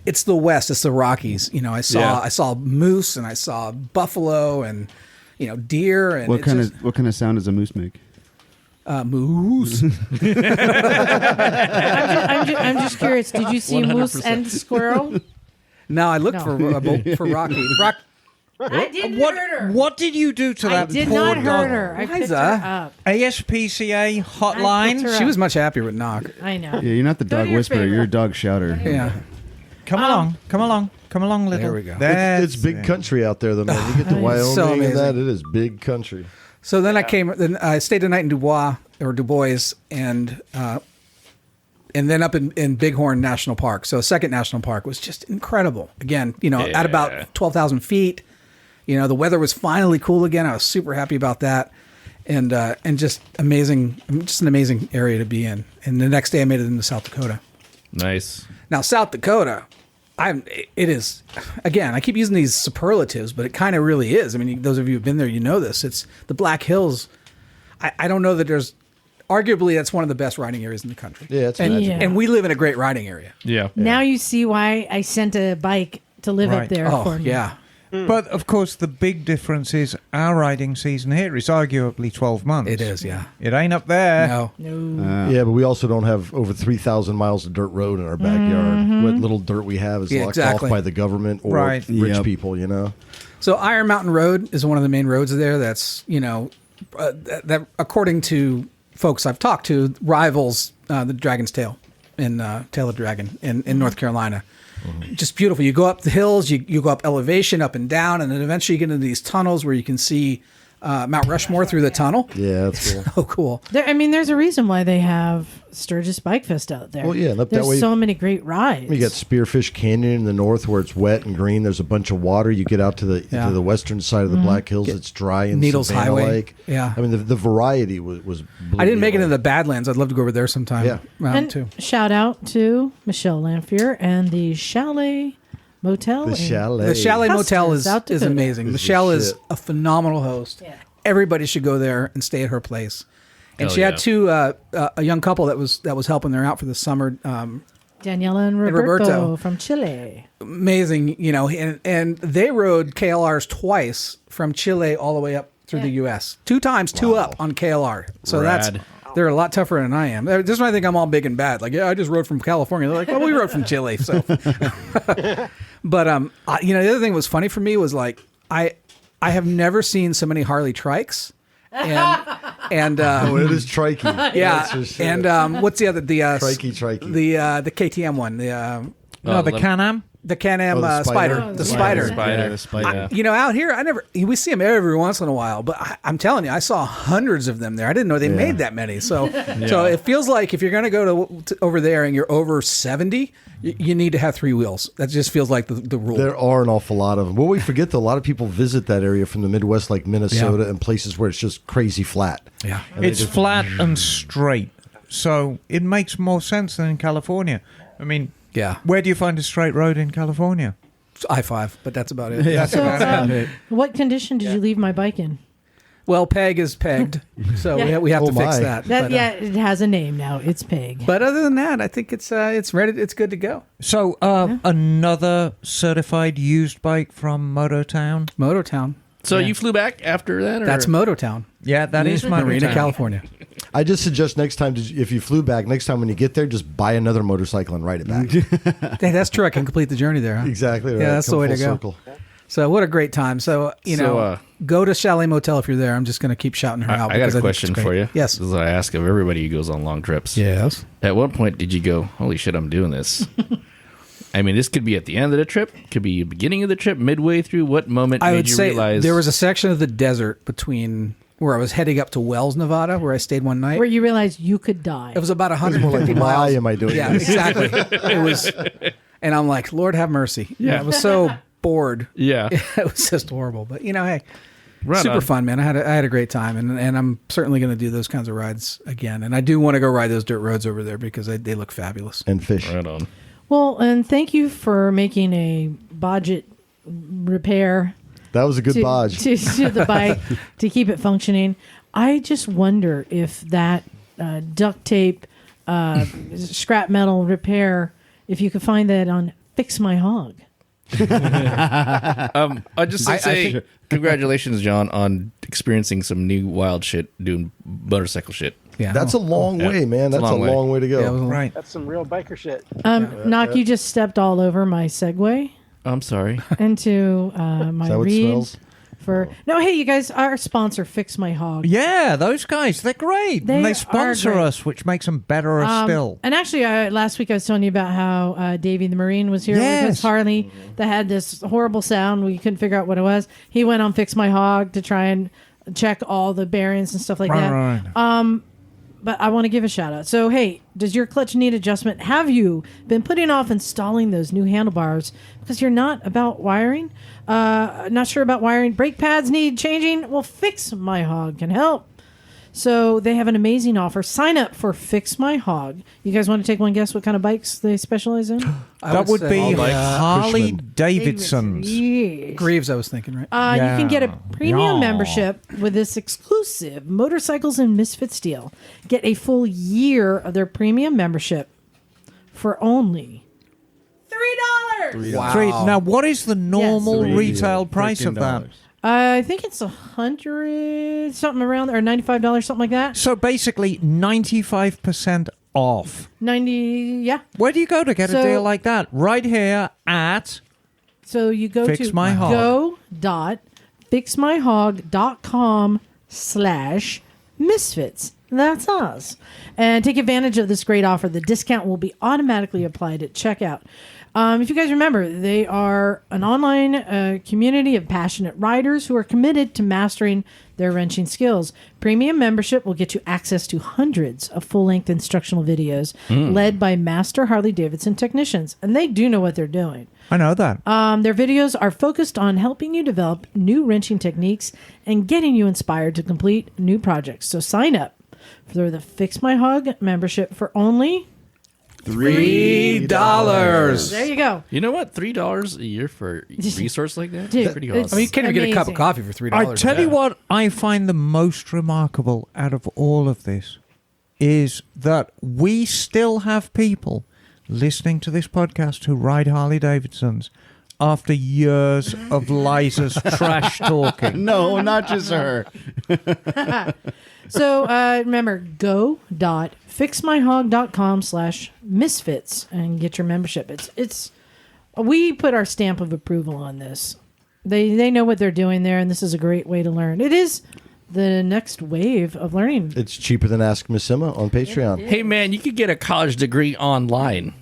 D: It's the West. It's the Rockies. I saw moose and I saw buffalo and deer and
F: What kind of sound does a moose make?
D: moose.
A: I'm just curious. Did you see moose
C: 100%.
A: and squirrel?
D: No, I looked
A: No.
D: for Rocky.
A: I didn't hurt her.
B: What did you do to
A: I
B: that
A: did
B: poor
A: not
B: dog?
A: hurt her. I picked her
D: Liza.
A: up.
B: ASPCA
A: I
B: hotline.
A: picked her
D: She
A: up.
D: was much happier with Knock.
A: I know.
F: Yeah, you're not the
A: Go to
F: dog
A: your
F: whisperer.
A: favorite.
F: You're a dog shouter.
D: Yeah.
B: Come along, little.
D: There we go.
E: It's big country out there, though, man. You get to
A: Oh,
E: Wyoming
D: so
E: and that,
D: amazing.
E: it is big country.
D: So then I stayed a night in Du Bois, and then up in Bighorn National Park. So Second National Park was just incredible. Again, at about 12,000 feet, the weather was finally cool again. I was super happy about that. And just amazing, just an amazing area to be in. And the next day I made it into South Dakota.
C: Nice.
D: Now, South Dakota, it is, again, I keep using these superlatives, but it kind of really is. I mean, those of you who've been there, you know this. It's the Black Hills. I don't know that there's, arguably, that's one of the best riding areas in the country.
E: Yeah, it's
D: and,
E: magical.
A: Yeah.
D: and we live in a great riding area.
C: Yeah.
A: Now you see why I sent a bike to live up
B: Right.
A: there
D: Oh,
A: for me.
D: yeah.
B: But of course, the big difference is our riding season here is arguably 12 months.
D: It is, yeah.
B: It ain't up there.
D: No.
A: No.
E: Yeah, but we also don't have over 3,000 miles of dirt road in our backyard. What little dirt we have is
D: Yeah,
E: locked
D: exactly.
E: off by the government or
B: Right.
E: rich
F: Yep.
E: people,
D: So Iron Mountain Road is one of the main roads there. That's that according to folks I've talked to, rivals the Dragon's Tail in Tail of Dragon in North Carolina. Just beautiful. You go up the hills, you go up elevation, up and down, and then eventually you get into these tunnels where you can see Mount Rushmore through the tunnel.
E: Yeah, that's cool.
D: Oh, cool.
A: There's a reason why they have Sturgis Bike Fest out there.
E: Well, yeah, and up that
A: There's
E: way-
A: so many great rides.
E: You got Spearfish Canyon in the north where it's wet and green. There's a bunch of water. You get out to the western side of the Black Hills. It's dry and
D: Needles
E: Savannah
D: Highway.
E: Lake.
D: Yeah.
E: I mean the variety was. blew
D: I didn't
E: me
D: make it
E: away.
D: into the Badlands. I'd love to go over there sometime.
E: Yeah.
A: And
D: Too.
A: shout out to Michelle Lamphere and the Chalet Motel.
E: The
A: in-
E: chalet.
D: The Chalet
A: Custis,
D: Motel
A: South
D: is
A: Dakota.
D: amazing.
E: Is the
D: Michelle is
E: shit.
D: a phenomenal host.
A: Yeah.
D: Everybody should go there and stay at her place. And
C: Hell
D: she had
C: yeah.
D: two a young couple that was helping her out for the summer.
A: Daniela and Roberto from Chile.
D: Amazing, and they rode KLRs twice from Chile all the way up through the U.S. 2 times, 2 up on KLR. So
C: Rad.
D: they're a lot tougher than I am. This is why I think I'm all big and bad. Like, yeah, I just rode from California. They're like, well, we rode from Chile. So, but the other thing that was funny for me was like I have never seen so many Harley trikes. And
E: Oh, it is trikey.
D: yeah,
E: That's for sure.
D: and what's the other
E: Trikey.
D: the KTM one
B: No, the Can-Am.
D: the Can-Am
E: Oh, the
D: Spider
E: Spider.
D: the
A: Yeah.
D: Spider.
C: Spider.
F: Yeah, the spider.
D: Out here, we see them every once in a while, but I'm telling you, I saw hundreds of them there. I didn't know they made that many. So, so it feels like if you're going to go to over there and you're over 70, you need to have 3 wheels. That just feels like the rule.
E: There are an awful lot of them. Well, we forget that a lot of people visit that area from the Midwest, like Minnesota, and places where it's just crazy flat.
D: Yeah.
E: And they
B: It's
E: just-
B: flat and straight. So it makes more sense than in California. I mean,
D: Yeah.
B: where do you find a straight road in California?
D: I-5, but that's about it.
B: That's
A: So,
B: about it.
A: what condition did you leave my bike in?
D: Well, peg is pegged, so
A: Yeah.
D: we have
E: Oh
D: to fix
E: my.
D: that.
A: That
D: but,
A: it has a name now. It's Peg.
D: But other than that, I think it's ready. It's good to go.
B: So another certified used bike from Mototown.
D: Mototown.
C: So you flew back after that? Or?
D: That's Mototown.
B: Yeah, that is
D: Marina,
B: Mototown.
D: California.
E: I just suggest next time, if you flew back, next time when you get there, just buy another motorcycle and ride it back.
D: Hey, that's true. I can complete the journey there. Huh?
E: Exactly right.
D: Yeah, that's the
E: Come
D: way to
E: full
D: go.
E: circle.
D: So what a great time. So, go to Chalet Motel if you're there. I'm just going to keep shouting her out.
C: I got
D: because
C: a
D: think
C: question
D: it's
C: for
D: great.
C: you.
D: Yes.
C: This is what I ask of everybody who goes on long trips.
D: Yes.
C: At what point did you go, holy shit, I'm doing this? I mean, this could be at the end of the trip, could be the beginning of the trip, midway through. What moment
D: I
C: made
D: would
C: you
D: say
C: realize?
D: there was a section of the desert between where I was heading up to Wells, Nevada, where I stayed one night.
A: Where you realized you could die.
D: It was about 150
E: Why
D: miles.
E: am I doing
D: Yeah,
E: this?
D: exactly. It was, and I'm like, Lord have mercy.
C: Yeah.
D: I was so bored.
C: Yeah.
D: It was just horrible. But hey,
C: Right
D: super
C: on.
D: fun, man. I had a great time, and I'm certainly going to do those kinds of rides again. And I do want to go ride those dirt roads over there because they look fabulous.
E: And fish.
C: Right on.
A: Well, and thank you for making a budget repair
E: That was a good bodge.
A: to the bike to keep it functioning. I just wonder if that duct tape, scrap metal repair, if you could find that on Fix My Hog.
C: I just say congratulations, John, on experiencing some new wild shit, doing motorcycle shit.
D: Yeah,
E: That's a long way, man. That's a long way to go.
D: Yeah, it was a-
B: Right.
G: That's some real biker shit.
A: Knock, you just stepped all over my segue
C: I'm sorry.
A: into my
E: Is that what
A: read
E: smells?
A: for. No, hey, you guys, our sponsor, Fix My Hog.
B: Yeah, those guys, they're great.
A: They
B: and they
A: are
B: sponsor
A: great.
B: us, which makes them better still.
A: And actually, last week I was telling you about how Davey the Marine was here with his
B: Yes.
A: Harley that had this horrible sound. We couldn't figure out what it was. He went on Fix My Hog to try and check all the bearings and stuff like that.
B: Right.
A: But I want to give a shout out. So, hey, does your clutch need adjustment? Have you been putting off installing those new handlebars because you're not about wiring? Not sure about wiring? Brake pads need changing? Well, Fix My Hog can help. So they have an amazing offer. Sign up for Fix My Hog. You guys want to take one guess what kind of bikes they specialize in?
B: That would
D: say
B: be
D: all
B: Harley
E: Cushman.
B: Davidson's.
A: Yes.
D: Greaves, I was thinking, right?
A: You can get a
B: Yeah.
A: premium
B: Yeah.
A: membership with this exclusive Motorcycles and Misfits deal. Get a full year of their premium membership for only $3.
D: Wow.
B: Great. Now, what is the normal
E: Yes.
B: retail price of that?
A: I think it's $100 something around there, or $95 something like that.
B: So basically, 95% off.
A: 90, yeah.
B: Where do you go to get
A: So-
B: a deal like that? Right here at
A: So you go
B: Fix
A: to
B: My Hog.
A: go.fixmyhog.com/misfits. That's us. And take advantage of this great offer. The discount will be automatically applied at checkout. If you guys remember, they are an online community of passionate riders who are committed to mastering their wrenching skills. Premium membership will get you access to hundreds of full-length instructional videos led by master Harley-Davidson technicians. And they do know what they're doing.
B: I know that.
A: Their videos are focused on helping you develop new wrenching techniques and getting you inspired to complete new projects. So sign up for the Fix My Hog membership for only
D: $3.
A: There you go.
C: You know what? $3 a year for a resource like that?
A: Dude,
C: Pretty
A: it's-
C: awesome.
D: I mean, you can't even get a cup of
A: amazing.
D: coffee for $3.
B: I tell you what I find the most remarkable out of all of this is that we still have people listening to this podcast who ride Harley Davidsons after years of Liza's trash talking.
F: No, not just her.
A: So remember, go.fixmyhog.com/misfits and get your membership. It's we put our stamp of approval on this. They know what they're doing there, and this is a great way to learn. It is the next wave of learning.
E: It's cheaper than Ask Miss Emma on Patreon.
C: Hey, man, you could get a college degree online,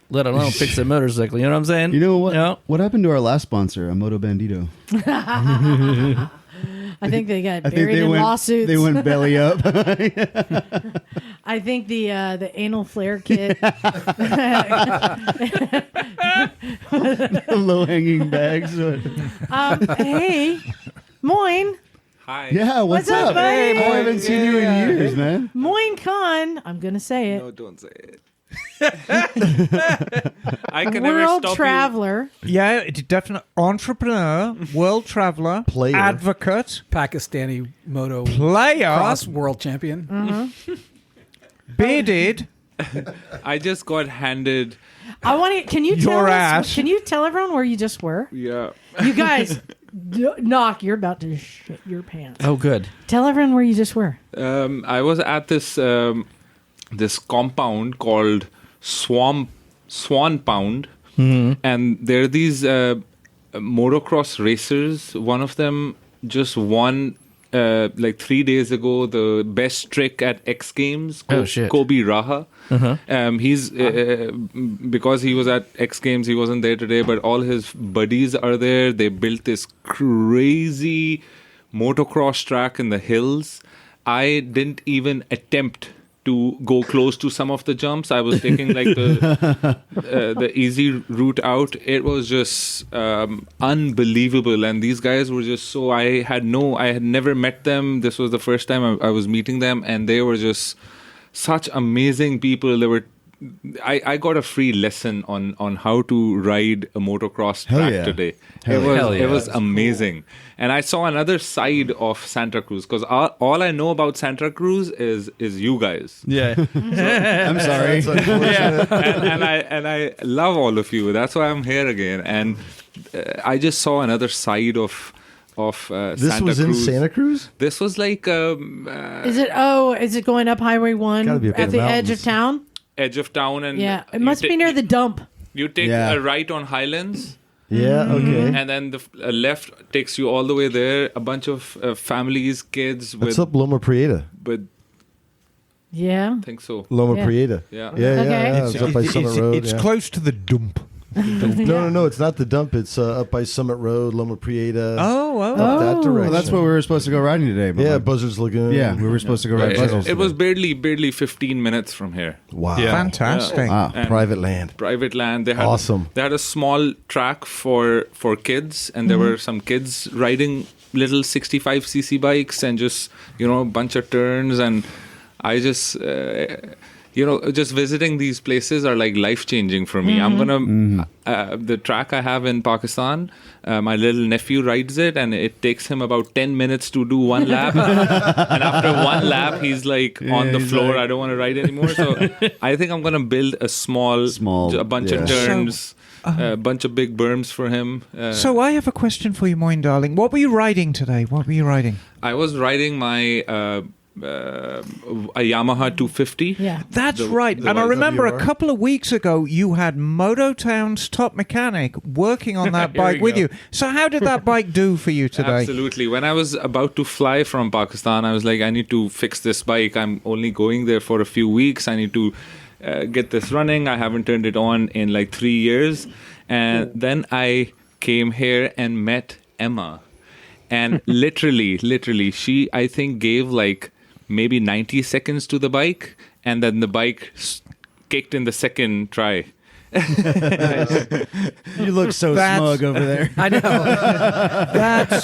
C: let alone fix a motorcycle. You know what I'm saying?
F: You know what?
C: Yeah.
F: What happened to our last sponsor, a Moto Bandito?
A: I think they got
F: I think
A: buried
F: they
A: in
F: went.
A: lawsuits.
F: They went belly up.
A: I think the anal flare kit.
F: Low hanging bags.
A: Hey, Moin.
H: Hi.
F: Yeah, what's
A: What's up,
F: up?
A: buddy?
F: I haven't seen you in years, man.
A: Moin Con. I'm going to say it.
H: No, don't say it. I can
A: World
H: never stop
A: traveler.
B: Yeah, it's definitely entrepreneur, world traveler,
E: Player.
B: advocate,
D: Pakistani moto
B: player,
D: cross world champion.
B: bearded.
H: you. I just got handed.
A: I want to. Can you tell
B: Your
A: us?
B: ass.
A: Can you tell everyone where you just were?
H: Yeah.
A: You guys, knock. You're about to shit your pants.
C: Oh, good.
A: Tell everyone where you just were.
H: I was at this this compound called Swan Pound, and there are these motocross racers. One of them just won like 3 days ago the best trick at X Games.
C: Oh, shit.
H: Kobe Raha. He's because he was at X Games, he wasn't there today, but all his buddies are there. They built this crazy motocross track in the hills. I didn't even attempt to go close to some of the jumps. I was taking like the easy route out. It was just unbelievable, and these guys were just so. I had never met them. This was the first time I was meeting them, and they were just such amazing people. They were I got a free lesson on how to ride a motocross
F: Hell
H: track
F: yeah.
H: today.
C: Hell yeah.
H: It was amazing. And I saw another side of Santa Cruz because all I know about Santa Cruz is you guys.
C: Yeah.
F: I'm sorry.
E: That's unfortunate.
H: and I love all of you. That's why I'm here again. And I just saw another side of
E: This
H: Santa
E: was in
H: Cruz.
E: Santa Cruz?
H: This was like
A: Is it going up Highway 1
E: Gotta be up in
A: at
E: the
A: the edge of
E: mountains.
A: town?
H: edge of town, and
A: Yeah, it
H: you
A: must be near the dump.
H: You take
F: Yeah.
H: a right on Highlands.
E: Yeah, okay.
H: And then the left takes you all the way there. A bunch of families, kids
E: What's
H: with,
E: up, Loma Prieta?
A: Yeah.
H: I think so.
E: Loma
A: Yeah.
E: Prieta.
H: Yeah.
E: Yeah,
A: Okay.
E: yeah. It's up by Summit Road.
B: it's
E: yeah.
B: close to the dump.
E: No, it's not the dump. It's up by Summit Road, Loma Prieta.
B: Oh.
E: Up that direction.
F: Well, that's where we were supposed to go riding today. But
E: Yeah,
F: like,
E: Buzzards Lagoon.
F: yeah, we were supposed to go ride Buzzards.
H: It was barely 15 minutes from here.
E: Wow.
B: Fantastic.
F: Wow.
H: And
E: Private land.
H: Private land. They had
E: Awesome.
H: They had a small track for kids, and there were some kids riding little 65cc bikes and just a bunch of turns. And I just just visiting these places are like life changing for me. I'm gonna the track I have in Pakistan. My little nephew rides it, and it takes him about 10 minutes to do one lap. And after one lap, he's like on the
F: he's
H: floor.
F: like-
H: I don't want to ride anymore. So I think I'm gonna build a a bunch of
F: yeah.
H: turns, a bunch of big berms for him.
B: So I have a question for you, Moin darling. What were you riding today? What were you riding?
H: I was riding my a Yamaha 250.
A: Yeah.
B: That's right. And I remember a couple of weeks ago, you had Mototown's top mechanic working on that
H: Here
B: bike
H: we
B: with
H: go.
B: you. So how did that bike do for you today?
H: Absolutely. When I was about to fly from Pakistan, I was like, I need to fix this bike. I'm only going there for a few weeks. I need to get this running. I haven't turned it on in like 3 years. And then I came here and met Emma. And literally, she, I think, gave like maybe 90 seconds to the bike, and then the bike kicked in the second try.
F: You look so smug over there.
D: I know.
B: That's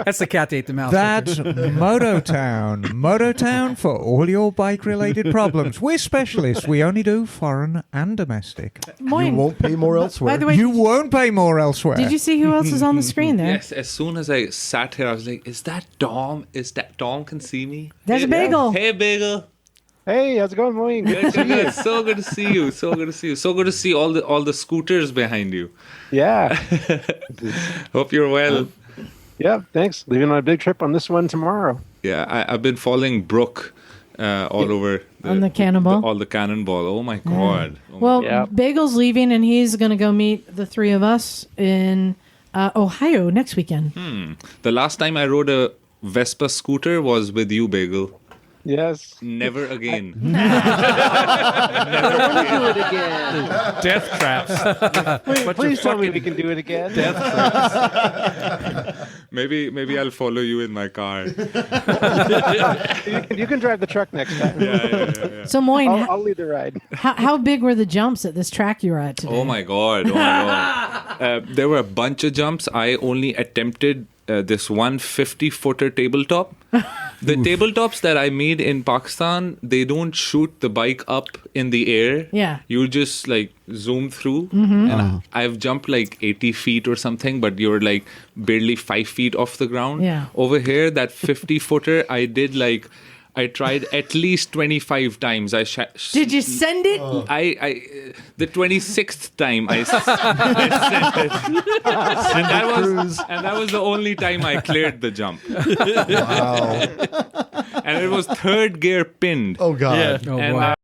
D: That's the cat that ate the mouse.
B: That's Mototown. Mototown for all your bike-related problems. We're specialists. We only do foreign and domestic.
E: You
A: Moin.
E: won't pay more elsewhere.
A: By the way,
B: You won't pay more elsewhere.
A: did you see who else is on the screen there?
H: Yes, as soon as I sat here, I was like, is that Dom? Is that Dom can see me?
A: There's a bagel.
H: Hey, Bagel.
G: Hey, how's it going, Moeen?
H: Good. So good to see you. So good to see you. So good to see all the scooters behind you.
G: Yeah.
H: Hope you're well.
G: Yeah, thanks. Leaving on a big trip on this one tomorrow.
H: Yeah, I've been following Brooke all over
A: On the Cannonball?
H: all the Cannonball. Oh my god. Oh my
A: Well,
G: Yeah.
A: Bagel's leaving, and he's going to go meet the three of us in Ohio next weekend.
H: The last time I rode a Vespa scooter was with you, Bagel.
G: Yes.
H: Never again.
G: Do it again.
C: Death traps.
G: Please tell me we can do it again.
H: Maybe I'll follow you in my car.
G: You can drive the truck next time.
H: Yeah.
A: So, Moin,
G: I'll lead the ride.
A: how big were the jumps at this track you were at today?
H: Oh my god. There were a bunch of jumps. I only attempted this 150-footer tabletop. The tabletops that I made in Pakistan, they don't shoot the bike up in the air.
A: Yeah.
H: You just like zoom through. And I've jumped like 80 feet or something, but you're like barely 5 feet off the ground.
A: Yeah.
H: Over here, that 50-footer, I tried at least 25 times.
A: Did you send it?
H: The 26th time I sent it. and that was the only time I cleared the jump.
E: Wow.
H: And it was third gear pinned.
E: Oh, God.
D: Oh,
H: And
D: wow.